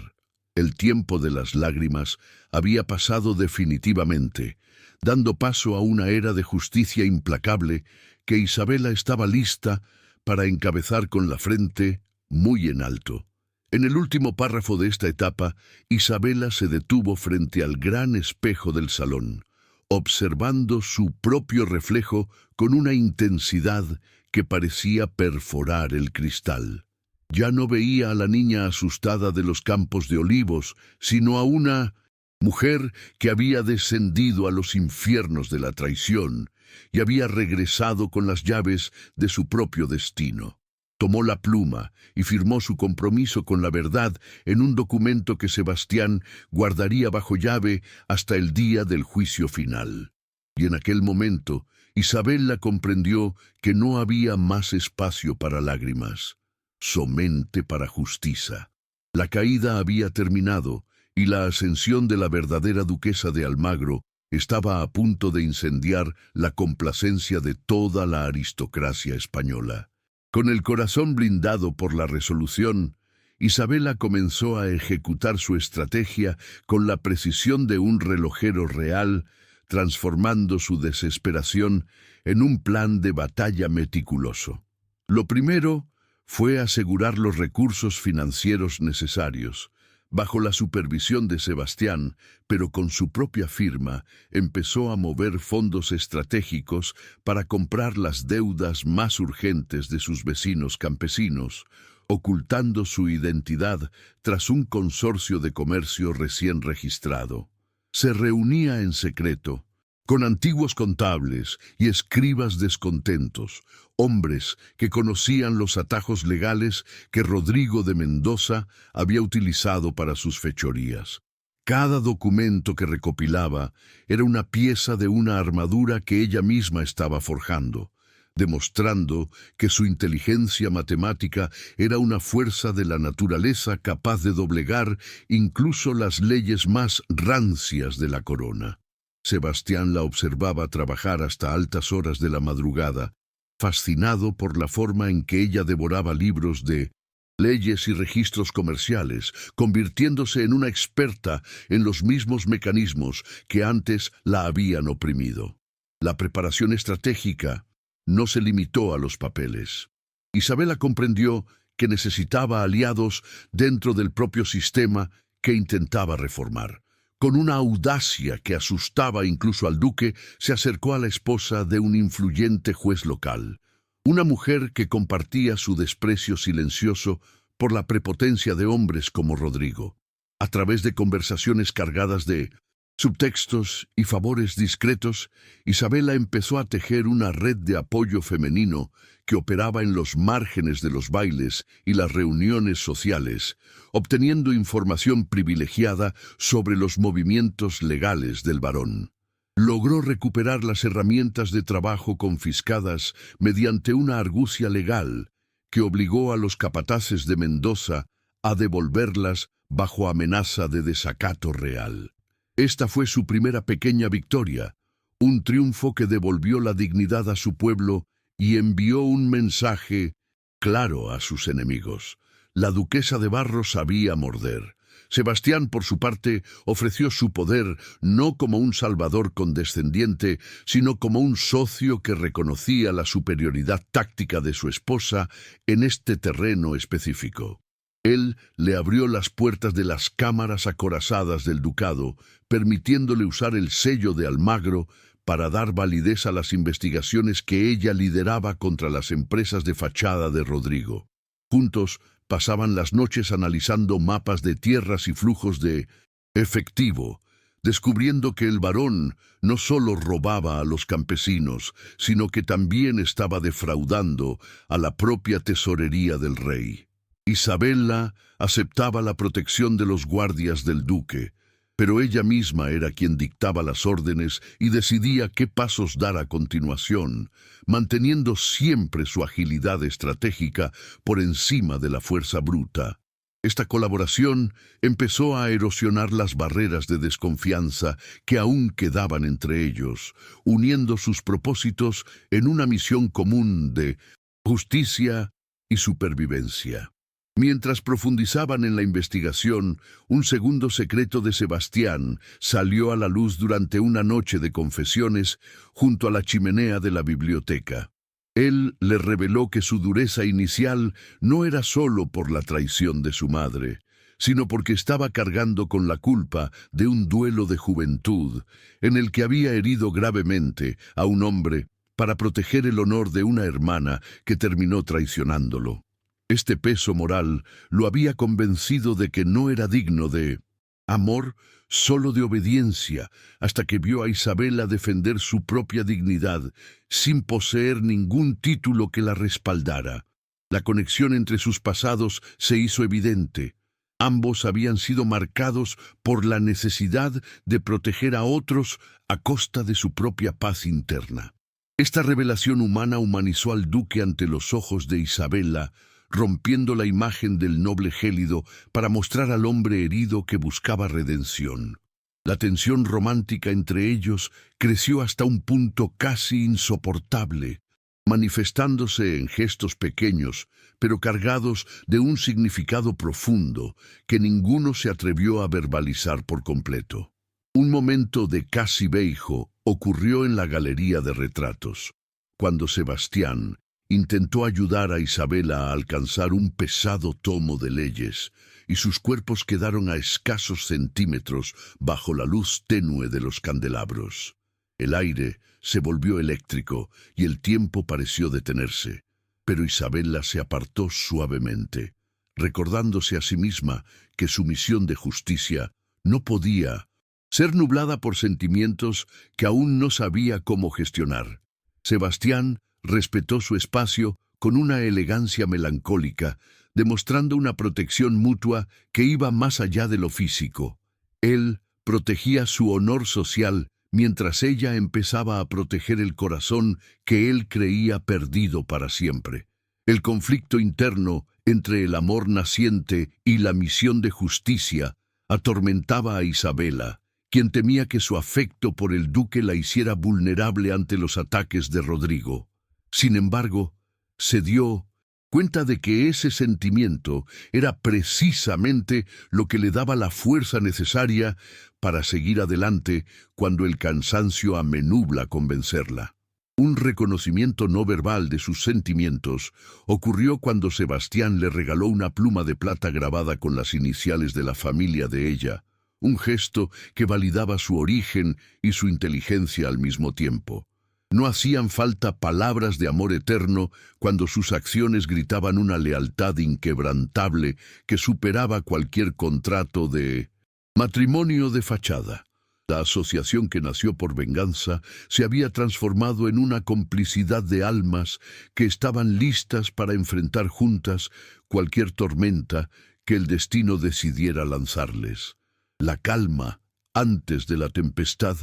El tiempo de las lágrimas había pasado definitivamente, dando paso a una era de justicia implacable que Isabela estaba lista para encabezar con la frente muy en alto. En el último párrafo de esta etapa, Isabela se detuvo frente al gran espejo del salón, observando su propio reflejo con una intensidad que parecía perforar el cristal. Ya no veía a la niña asustada de los campos de olivos, sino a una mujer que había descendido a los infiernos de la traición y había regresado con las llaves de su propio destino. Tomó la pluma y firmó su compromiso con la verdad en un documento que Sebastián guardaría bajo llave hasta el día del juicio final. Y en aquel momento, Isabela comprendió que no había más espacio para lágrimas, somente para justicia. La caída había terminado y la ascensión de la verdadera duquesa de Almagro estaba a punto de incendiar la complacencia de toda la aristocracia española. Con el corazón blindado por la resolución, Isabela comenzó a ejecutar su estrategia con la precisión de un relojero real, transformando su desesperación en un plan de batalla meticuloso. Lo primero fue asegurar los recursos financieros necesarios. Bajo la supervisión de Sebastián, pero con su propia firma, empezó a mover fondos estratégicos para comprar las deudas más urgentes de sus vecinos campesinos, ocultando su identidad tras un consorcio de comercio recién registrado. Se reunía en secreto con antiguos contables y escribas descontentos, hombres que conocían los atajos legales que Rodrigo de Mendoza había utilizado para sus fechorías. Cada documento que recopilaba era una pieza de una armadura que ella misma estaba forjando, demostrando que su inteligencia matemática era una fuerza de la naturaleza capaz de doblegar incluso las leyes más rancias de la corona. Sebastián la observaba trabajar hasta altas horas de la madrugada, fascinado por la forma en que ella devoraba libros de leyes y registros comerciales, convirtiéndose en una experta en los mismos mecanismos que antes la habían oprimido. La preparación estratégica no se limitó a los papeles. Isabela comprendió que necesitaba aliados dentro del propio sistema que intentaba reformar. Con una audacia que asustaba incluso al duque, se acercó a la esposa de un influyente juez local, una mujer que compartía su desprecio silencioso por la prepotencia de hombres como Rodrigo. A través de conversaciones cargadas de subtextos y favores discretos, Isabela empezó a tejer una red de apoyo femenino que operaba en los márgenes de los bailes y las reuniones sociales, obteniendo información privilegiada sobre los movimientos legales del varón. Logró recuperar las herramientas de trabajo confiscadas mediante una argucia legal que obligó a los capataces de Mendoza a devolverlas bajo amenaza de desacato real. Esta fue su primera pequeña victoria, un triunfo que devolvió la dignidad a su pueblo y envió un mensaje claro a sus enemigos. La duquesa de Barros sabía morder. Sebastián, por su parte, ofreció su poder no como un salvador condescendiente, sino como un socio que reconocía la superioridad táctica de su esposa en este terreno específico. Él le abrió las puertas de las cámaras acorazadas del ducado, permitiéndole usar el sello de Almagro para dar validez a las investigaciones que ella lideraba contra las empresas de fachada de Rodrigo. Juntos pasaban las noches analizando mapas de tierras y flujos de efectivo, descubriendo que el varón no solo robaba a los campesinos, sino que también estaba defraudando a la propia tesorería del rey. Isabela aceptaba la protección de los guardias del duque, pero ella misma era quien dictaba las órdenes y decidía qué pasos dar a continuación, manteniendo siempre su agilidad estratégica por encima de la fuerza bruta. Esta colaboración empezó a erosionar las barreras de desconfianza que aún quedaban entre ellos, uniendo sus propósitos en una misión común de justicia y supervivencia. Mientras profundizaban en la investigación, un segundo secreto de Sebastián salió a la luz durante una noche de confesiones junto a la chimenea de la biblioteca. Él le reveló que su dureza inicial no era solo por la traición de su madre, sino porque estaba cargando con la culpa de un duelo de juventud en el que había herido gravemente a un hombre para proteger el honor de una hermana que terminó traicionándolo. Este peso moral lo había convencido de que no era digno de amor, solo de obediencia, hasta que vio a Isabela defender su propia dignidad, sin poseer ningún título que la respaldara. La conexión entre sus pasados se hizo evidente. Ambos habían sido marcados por la necesidad de proteger a otros a costa de su propia paz interna. Esta revelación humana humanizó al duque ante los ojos de Isabela, rompiendo la imagen del noble gélido para mostrar al hombre herido que buscaba redención. La tensión romántica entre ellos creció hasta un punto casi insoportable, manifestándose en gestos pequeños, pero cargados de un significado profundo que ninguno se atrevió a verbalizar por completo. Un momento de casi beijo ocurrió en la galería de retratos, cuando Sebastián intentó ayudar a Isabela a alcanzar un pesado tomo de leyes, y sus cuerpos quedaron a escasos centímetros bajo la luz tenue de los candelabros. El aire se volvió eléctrico y el tiempo pareció detenerse, pero Isabela se apartó suavemente, recordándose a sí misma que su misión de justicia no podía ser nublada por sentimientos que aún no sabía cómo gestionar. Sebastián respetó su espacio con una elegancia melancólica, demostrando una protección mutua que iba más allá de lo físico. Él protegía su honor social mientras ella empezaba a proteger el corazón que él creía perdido para siempre. El conflicto interno entre el amor naciente y la misión de justicia atormentaba a Isabela, quien temía que su afecto por el duque la hiciera vulnerable ante los ataques de Rodrigo. Sin embargo, se dio cuenta de que ese sentimiento era precisamente lo que le daba la fuerza necesaria para seguir adelante cuando el cansancio amenubla a convencerla. Un reconocimiento no verbal de sus sentimientos ocurrió cuando Sebastián le regaló una pluma de plata grabada con las iniciales de la familia de ella, un gesto que validaba su origen y su inteligencia al mismo tiempo. No hacían falta palabras de amor eterno cuando sus acciones gritaban una lealtad inquebrantable que superaba cualquier contrato de matrimonio de fachada. La asociación que nació por venganza se había transformado en una complicidad de almas que estaban listas para enfrentar juntas cualquier tormenta que el destino decidiera lanzarles. La calma, antes de la tempestad,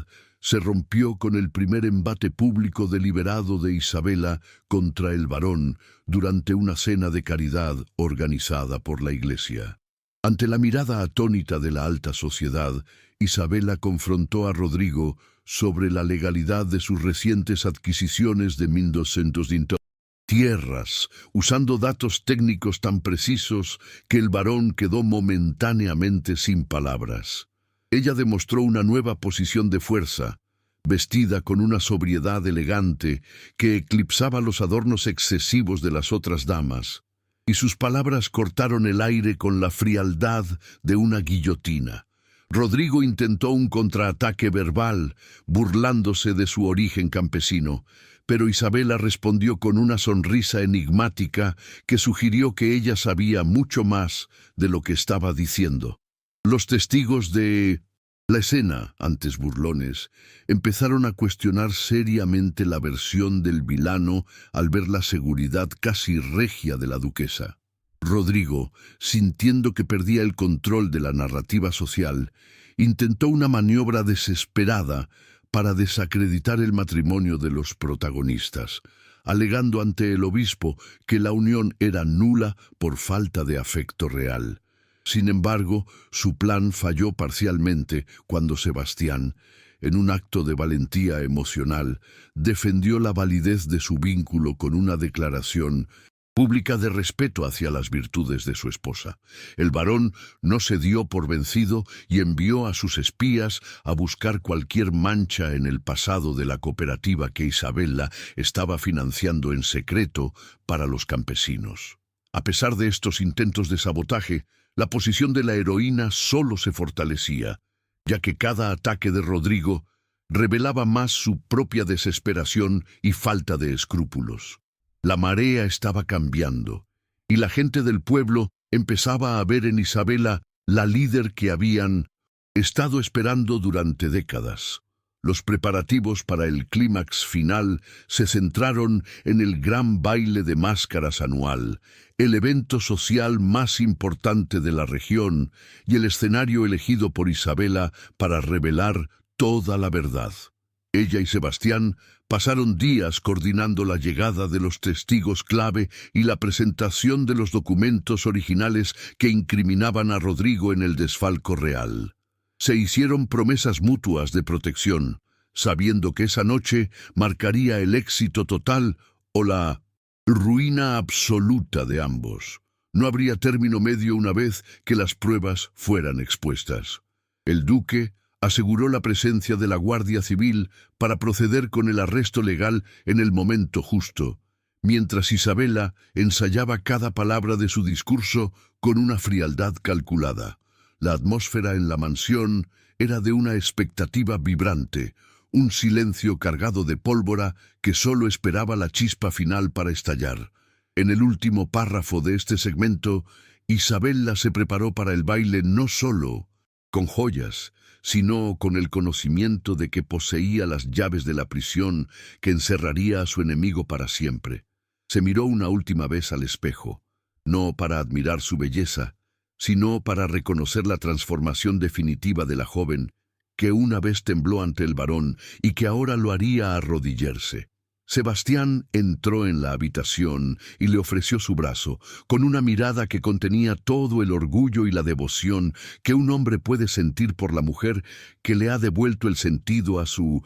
se rompió con el primer embate público deliberado de Isabela contra el varón durante una cena de caridad organizada por la Iglesia. Ante la mirada atónita de la alta sociedad, Isabela confrontó a Rodrigo sobre la legalidad de sus recientes adquisiciones de 1.200 tierras, usando datos técnicos tan precisos que el varón quedó momentáneamente sin palabras. Ella demostró una nueva posición de fuerza, vestida con una sobriedad elegante que eclipsaba los adornos excesivos de las otras damas, y sus palabras cortaron el aire con la frialdad de una guillotina. Rodrigo intentó un contraataque verbal, burlándose de su origen campesino, pero Isabela respondió con una sonrisa enigmática que sugirió que ella sabía mucho más de lo que estaba diciendo. Los testigos de la escena, antes burlones, empezaron a cuestionar seriamente la versión del vilano al ver la seguridad casi regia de la duquesa. Rodrigo, sintiendo que perdía el control de la narrativa social, intentó una maniobra desesperada para desacreditar el matrimonio de los protagonistas, alegando ante el obispo que la unión era nula por falta de afecto real. Sin embargo, su plan falló parcialmente cuando Sebastián, en un acto de valentía emocional, defendió la validez de su vínculo con una declaración pública de respeto hacia las virtudes de su esposa. El varón no se dio por vencido y envió a sus espías a buscar cualquier mancha en el pasado de la cooperativa que Isabella estaba financiando en secreto para los campesinos. A pesar de estos intentos de sabotaje, la posición de la heroína solo se fortalecía, ya que cada ataque de Rodrigo revelaba más su propia desesperación y falta de escrúpulos. La marea estaba cambiando, y la gente del pueblo empezaba a ver en Isabella la líder que habían estado esperando durante décadas. Los preparativos para el clímax final se centraron en el gran baile de máscaras anual, el evento social más importante de la región y el escenario elegido por Isabella para revelar toda la verdad. Ella y Sebastián pasaron días coordinando la llegada de los testigos clave y la presentación de los documentos originales que incriminaban a Rodrigo en el desfalco real. Se hicieron promesas mutuas de protección, sabiendo que esa noche marcaría el éxito total o la ruina absoluta de ambos. No habría término medio una vez que las pruebas fueran expuestas. El duque aseguró la presencia de la Guardia Civil para proceder con el arresto legal en el momento justo, mientras Isabella ensayaba cada palabra de su discurso con una frialdad calculada. La atmósfera en la mansión era de una expectativa vibrante, un silencio cargado de pólvora que solo esperaba la chispa final para estallar. En el último párrafo de este segmento, Isabella se preparó para el baile no solo con joyas, sino con el conocimiento de que poseía las llaves de la prisión que encerraría a su enemigo para siempre. Se miró una última vez al espejo, no para admirar su belleza, sino para reconocer la transformación definitiva de la joven, que una vez tembló ante el varón y que ahora lo haría arrodillarse. Sebastián entró en la habitación y le ofreció su brazo, con una mirada que contenía todo el orgullo y la devoción que un hombre puede sentir por la mujer que le ha devuelto el sentido a su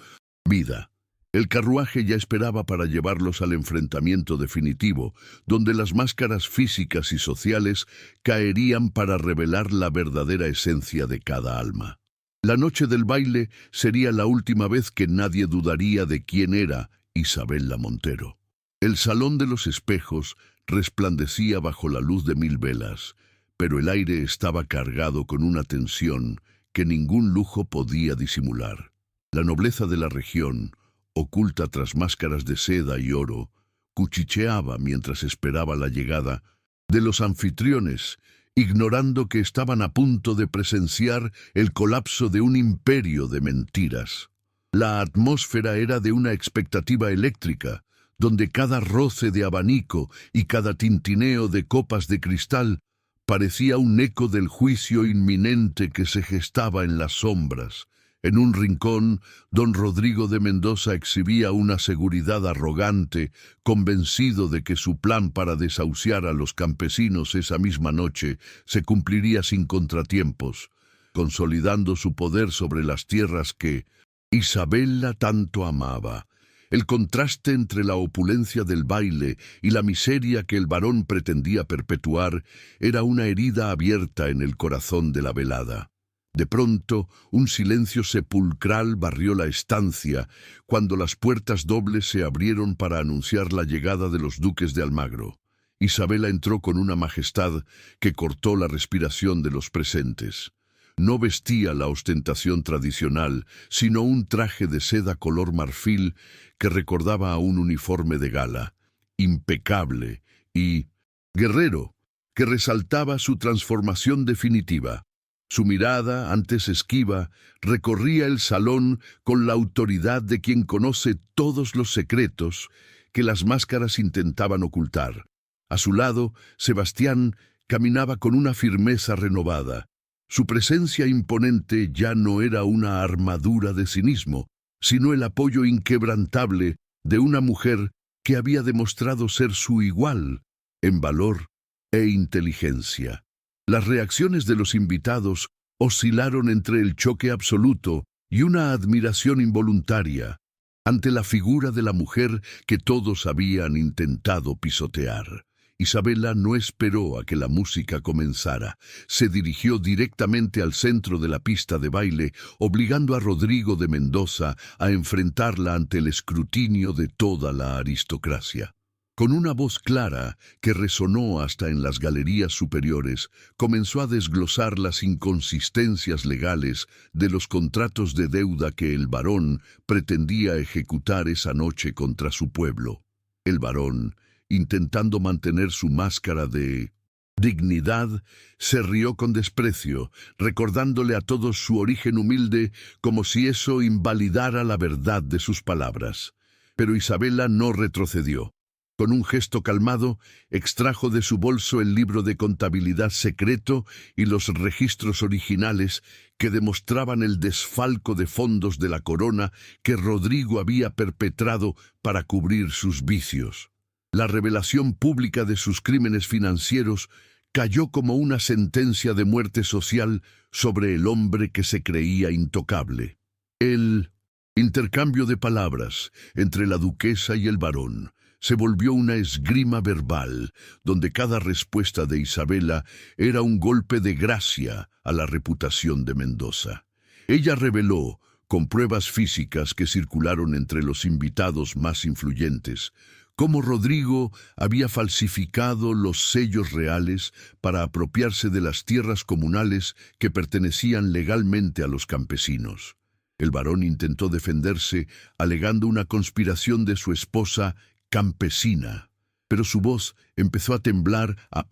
vida. El carruaje ya esperaba para llevarlos al enfrentamiento definitivo, donde las máscaras físicas y sociales caerían para revelar la verdadera esencia de cada alma. La noche del baile sería la última vez que nadie dudaría de quién era Isabella Montero. El salón de los espejos resplandecía bajo la luz de 1000 velas, pero el aire estaba cargado con una tensión que ningún lujo podía disimular. La nobleza de la región, oculta tras máscaras de seda y oro, cuchicheaba mientras esperaba la llegada de los anfitriones, ignorando que estaban a punto de presenciar el colapso de un imperio de mentiras. La atmósfera era de una expectativa eléctrica, donde cada roce de abanico y cada tintineo de copas de cristal parecía un eco del juicio inminente que se gestaba en las sombras. En un rincón, don Rodrigo de Mendoza exhibía una seguridad arrogante, convencido de que su plan para desahuciar a los campesinos esa misma noche se cumpliría sin contratiempos, consolidando su poder sobre las tierras que Isabella tanto amaba. El contraste entre la opulencia del baile y la miseria que el varón pretendía perpetuar era una herida abierta en el corazón de la velada. De pronto, un silencio sepulcral barrió la estancia cuando las puertas dobles se abrieron para anunciar la llegada de los duques de Almagro. Isabella entró con una majestad que cortó la respiración de los presentes. No vestía la ostentación tradicional, sino un traje de seda color marfil que recordaba a un uniforme de gala, impecable y guerrero, que resaltaba su transformación definitiva. Su mirada, antes esquiva, recorría el salón con la autoridad de quien conoce todos los secretos que las máscaras intentaban ocultar. A su lado, Sebastián caminaba con una firmeza renovada. Su presencia imponente ya no era una armadura de cinismo, sino el apoyo inquebrantable de una mujer que había demostrado ser su igual en valor e inteligencia. Las reacciones de los invitados oscilaron entre el choque absoluto y una admiración involuntaria ante la figura de la mujer que todos habían intentado pisotear. Isabela no esperó a que la música comenzara. Se dirigió directamente al centro de la pista de baile, obligando a Rodrigo de Mendoza a enfrentarla ante el escrutinio de toda la aristocracia. Con una voz clara, que resonó hasta en las galerías superiores, comenzó a desglosar las inconsistencias legales de los contratos de deuda que el barón pretendía ejecutar esa noche contra su pueblo. El barón, intentando mantener su máscara de dignidad, se rió con desprecio, recordándole a todos su origen humilde como si eso invalidara la verdad de sus palabras. Pero Isabela no retrocedió. Con un gesto calmado, extrajo de su bolso el libro de contabilidad secreto y los registros originales que demostraban el desfalco de fondos de la corona que Rodrigo había perpetrado para cubrir sus vicios. La revelación pública de sus crímenes financieros cayó como una sentencia de muerte social sobre el hombre que se creía intocable. El intercambio de palabras entre la duquesa y el barón se volvió una esgrima verbal, donde cada respuesta de Isabela era un golpe de gracia a la reputación de Mendoza. Ella reveló, con pruebas físicas que circularon entre los invitados más influyentes, cómo Rodrigo había falsificado los sellos reales para apropiarse de las tierras comunales que pertenecían legalmente a los campesinos. El barón intentó defenderse alegando una conspiración de su esposa campesina, pero su voz empezó a temblar a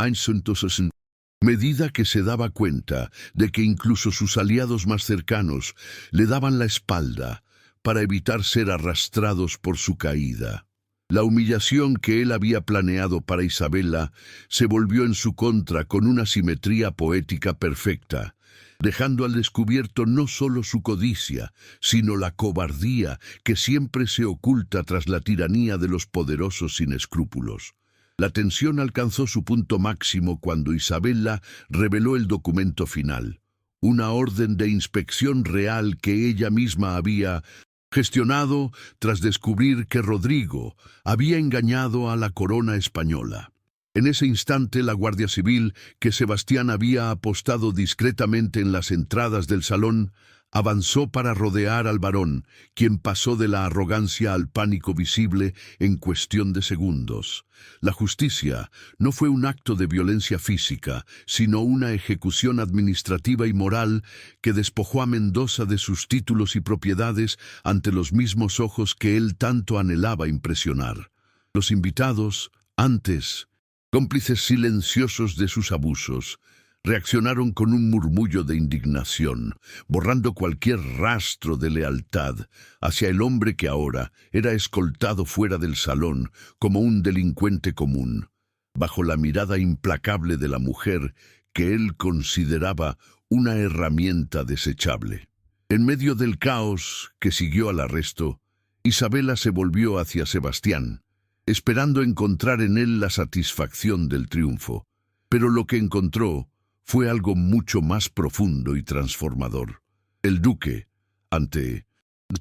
medida que se daba cuenta de que incluso sus aliados más cercanos le daban la espalda para evitar ser arrastrados por su caída. La humillación que él había planeado para Isabela se volvió en su contra con una simetría poética perfecta, dejando al descubierto no solo su codicia, sino la cobardía que siempre se oculta tras la tiranía de los poderosos sin escrúpulos. La tensión alcanzó su punto máximo cuando Isabela reveló el documento final, una orden de inspección real que ella misma había gestionado tras descubrir que Rodrigo había engañado a la corona española. En ese instante, la Guardia Civil, que Sebastián había apostado discretamente en las entradas del salón, avanzó para rodear al barón, quien pasó de la arrogancia al pánico visible en cuestión de segundos. La justicia no fue un acto de violencia física, sino una ejecución administrativa y moral que despojó a Mendoza de sus títulos y propiedades ante los mismos ojos que él tanto anhelaba impresionar. Los invitados, antes cómplices silenciosos de sus abusos, reaccionaron con un murmullo de indignación, borrando cualquier rastro de lealtad hacia el hombre que ahora era escoltado fuera del salón como un delincuente común, bajo la mirada implacable de la mujer que él consideraba una herramienta desechable. En medio del caos que siguió al arresto, Isabela se volvió hacia Sebastián, esperando encontrar en él la satisfacción del triunfo, pero lo que encontró fue algo mucho más profundo y transformador. El duque, ante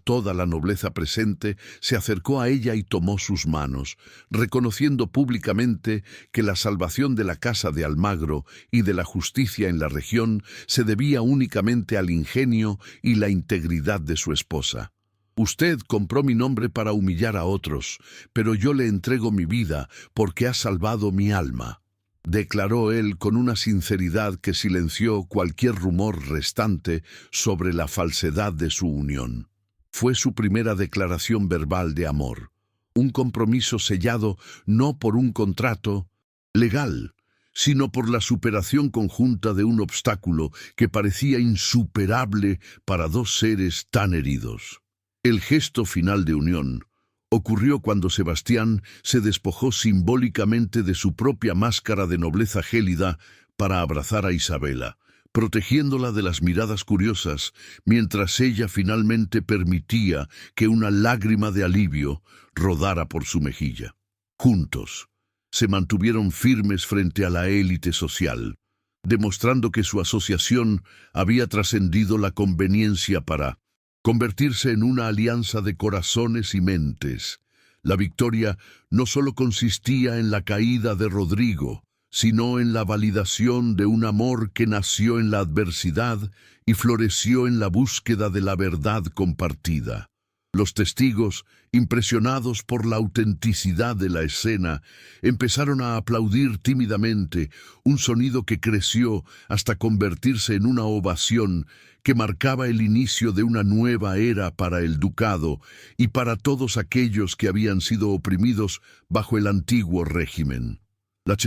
toda la nobleza presente, se acercó a ella y tomó sus manos, reconociendo públicamente que la salvación de la casa de Almagro y de la justicia en la región se debía únicamente al ingenio y la integridad de su esposa. Usted compró mi nombre para humillar a otros, pero yo le entrego mi vida porque ha salvado mi alma, declaró él con una sinceridad que silenció cualquier rumor restante sobre la falsedad de su unión. Fue su primera declaración verbal de amor, un compromiso sellado no por un contrato legal, sino por la superación conjunta de un obstáculo que parecía insuperable para dos seres tan heridos. El gesto final de unión ocurrió cuando Sebastián se despojó simbólicamente de su propia máscara de nobleza gélida para abrazar a Isabela, protegiéndola de las miradas curiosas, mientras ella finalmente permitía que una lágrima de alivio rodara por su mejilla. Juntos, se mantuvieron firmes frente a la élite social, demostrando que su asociación había trascendido la conveniencia para convertirse en una alianza de corazones y mentes. La victoria no solo consistía en la caída de Rodrigo, sino en la validación de un amor que nació en la adversidad y floreció en la búsqueda de la verdad compartida. Los testigos, impresionados por la autenticidad de la escena, empezaron a aplaudir tímidamente, un sonido que creció hasta convertirse en una ovación que marcaba el inicio de una nueva era para el ducado y para todos aquellos que habían sido oprimidos bajo el antiguo régimen. Las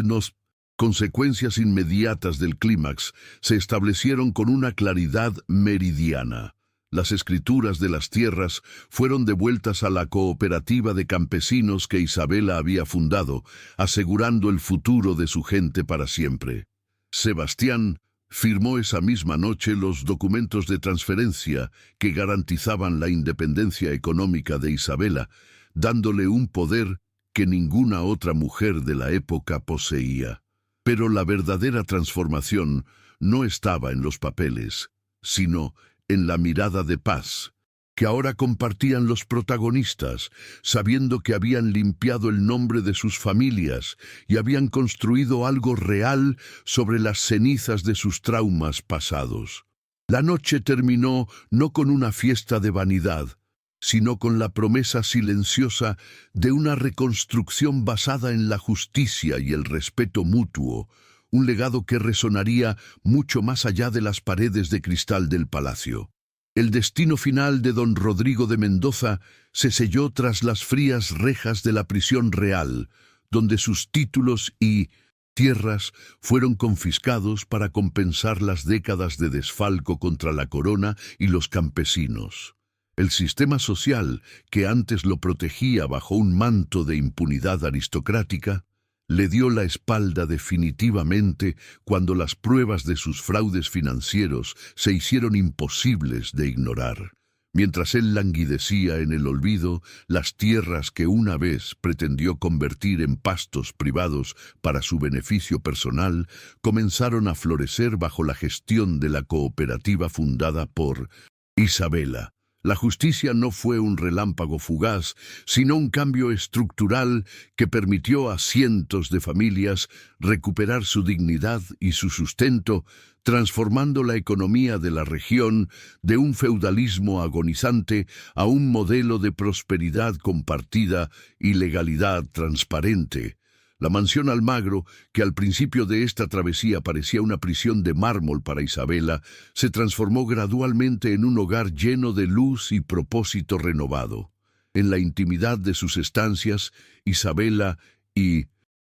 consecuencias inmediatas del clímax se establecieron con una claridad meridiana. Las escrituras de las tierras fueron devueltas a la cooperativa de campesinos que Isabela había fundado, asegurando el futuro de su gente para siempre. Sebastián firmó esa misma noche los documentos de transferencia que garantizaban la independencia económica de Isabela, dándole un poder que ninguna otra mujer de la época poseía. Pero la verdadera transformación no estaba en los papeles, sino en la mirada de paz, que ahora compartían los protagonistas, sabiendo que habían limpiado el nombre de sus familias y habían construido algo real sobre las cenizas de sus traumas pasados. La noche terminó no con una fiesta de vanidad, sino con la promesa silenciosa de una reconstrucción basada en la justicia y el respeto mutuo, un legado que resonaría mucho más allá de las paredes de cristal del palacio. El destino final de don Rodrigo de Mendoza se selló tras las frías rejas de la prisión real, donde sus títulos y tierras fueron confiscados para compensar las décadas de desfalco contra la corona y los campesinos. El sistema social, que antes lo protegía bajo un manto de impunidad aristocrática, le dio la espalda definitivamente cuando las pruebas de sus fraudes financieros se hicieron imposibles de ignorar. Mientras él languidecía en el olvido, las tierras que una vez pretendió convertir en pastos privados para su beneficio personal comenzaron a florecer bajo la gestión de la cooperativa fundada por Isabela. La justicia no fue un relámpago fugaz, sino un cambio estructural que permitió a cientos de familias recuperar su dignidad y su sustento, transformando la economía de la región de un feudalismo agonizante a un modelo de prosperidad compartida y legalidad transparente. La mansión Almagro, que al principio de esta travesía parecía una prisión de mármol para Isabela, se transformó gradualmente en un hogar lleno de luz y propósito renovado. En la intimidad de sus estancias, Isabela y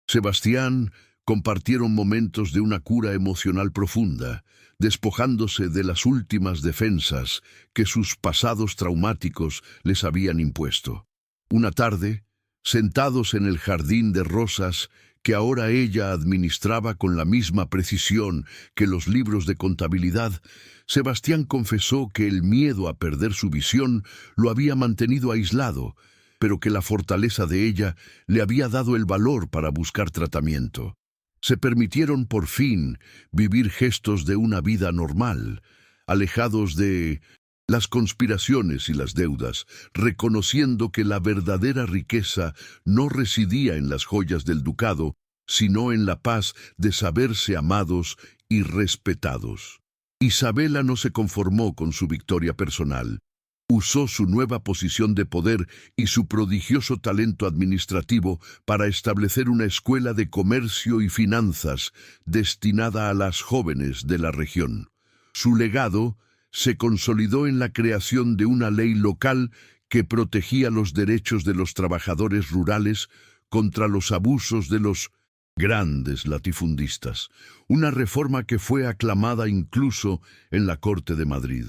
Sebastián compartieron momentos de una cura emocional profunda, despojándose de las últimas defensas que sus pasados traumáticos les habían impuesto. Una tarde, sentados en el jardín de rosas que ahora ella administraba con la misma precisión que los libros de contabilidad, Sebastián confesó que el miedo a perder su visión lo había mantenido aislado, pero que la fortaleza de ella le había dado el valor para buscar tratamiento. Se permitieron por fin vivir gestos de una vida normal, alejados de las conspiraciones y las deudas, reconociendo que la verdadera riqueza no residía en las joyas del ducado, sino en la paz de saberse amados y respetados. Isabela no se conformó con su victoria personal. Usó su nueva posición de poder y su prodigioso talento administrativo para establecer una escuela de comercio y finanzas destinada a las jóvenes de la región. Su legado se consolidó en la creación de una ley local que protegía los derechos de los trabajadores rurales contra los abusos de los grandes latifundistas, una reforma que fue aclamada incluso en la Corte de Madrid.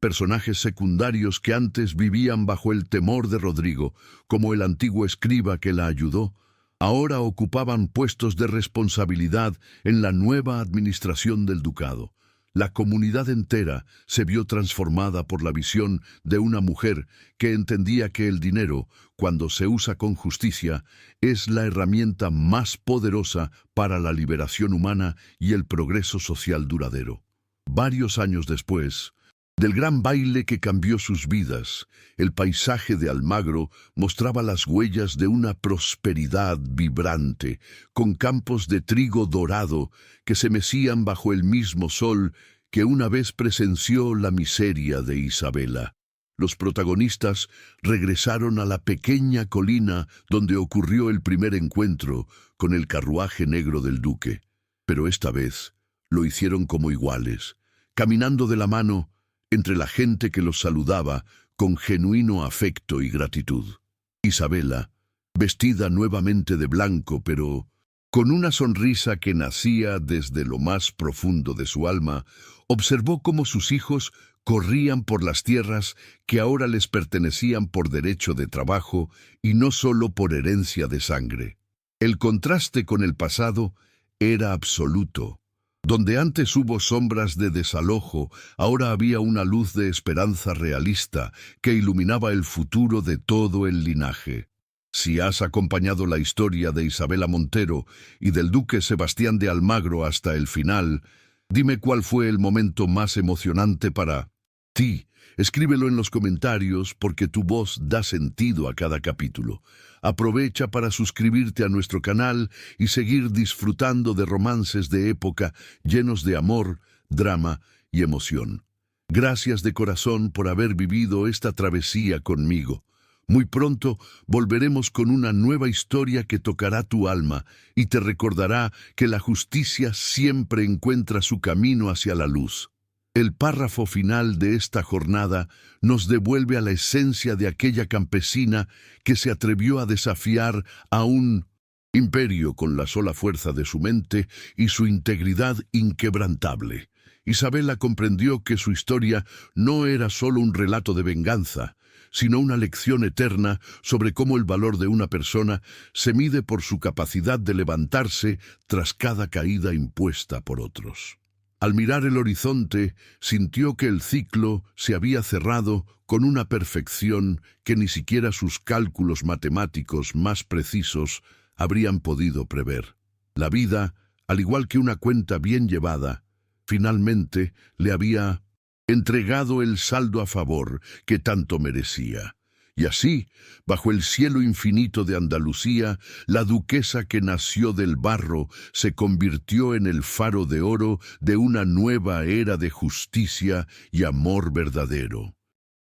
Personajes secundarios que antes vivían bajo el temor de Rodrigo, como el antiguo escriba que la ayudó, ahora ocupaban puestos de responsabilidad en la nueva administración del ducado. La comunidad entera se vio transformada por la visión de una mujer que entendía que el dinero, cuando se usa con justicia, es la herramienta más poderosa para la liberación humana y el progreso social duradero. Varios años después, del gran baile que cambió sus vidas, el paisaje de Almagro mostraba las huellas de una prosperidad vibrante, con campos de trigo dorado que se mecían bajo el mismo sol que una vez presenció la miseria de Isabela. Los protagonistas regresaron a la pequeña colina donde ocurrió el primer encuentro con el carruaje negro del duque, pero esta vez lo hicieron como iguales, caminando de la mano entre la gente que los saludaba con genuino afecto y gratitud. Isabela, vestida nuevamente de blanco, pero con una sonrisa que nacía desde lo más profundo de su alma, observó cómo sus hijos corrían por las tierras que ahora les pertenecían por derecho de trabajo y no solo por herencia de sangre. El contraste con el pasado era absoluto. Donde antes hubo sombras de desalojo, ahora había una luz de esperanza realista que iluminaba el futuro de todo el linaje. Si has acompañado la historia de Isabela Montero y del duque Sebastián de Almagro hasta el final, dime cuál fue el momento más emocionante para ti. Escríbelo en los comentarios porque tu voz da sentido a cada capítulo. Aprovecha para suscribirte a nuestro canal y seguir disfrutando de romances de época llenos de amor, drama y emoción. Gracias de corazón por haber vivido esta travesía conmigo. Muy pronto volveremos con una nueva historia que tocará tu alma y te recordará que la justicia siempre encuentra su camino hacia la luz. El párrafo final de esta jornada nos devuelve a la esencia de aquella campesina que se atrevió a desafiar a un imperio con la sola fuerza de su mente y su integridad inquebrantable. Isabela comprendió que su historia no era solo un relato de venganza, sino una lección eterna sobre cómo el valor de una persona se mide por su capacidad de levantarse tras cada caída impuesta por otros. Al mirar el horizonte, sintió que el ciclo se había cerrado con una perfección que ni siquiera sus cálculos matemáticos más precisos habrían podido prever. La vida, al igual que una cuenta bien llevada, finalmente le había entregado el saldo a favor que tanto merecía. Y así, bajo el cielo infinito de Andalucía, la duquesa que nació del barro se convirtió en el faro de oro de una nueva era de justicia y amor verdadero.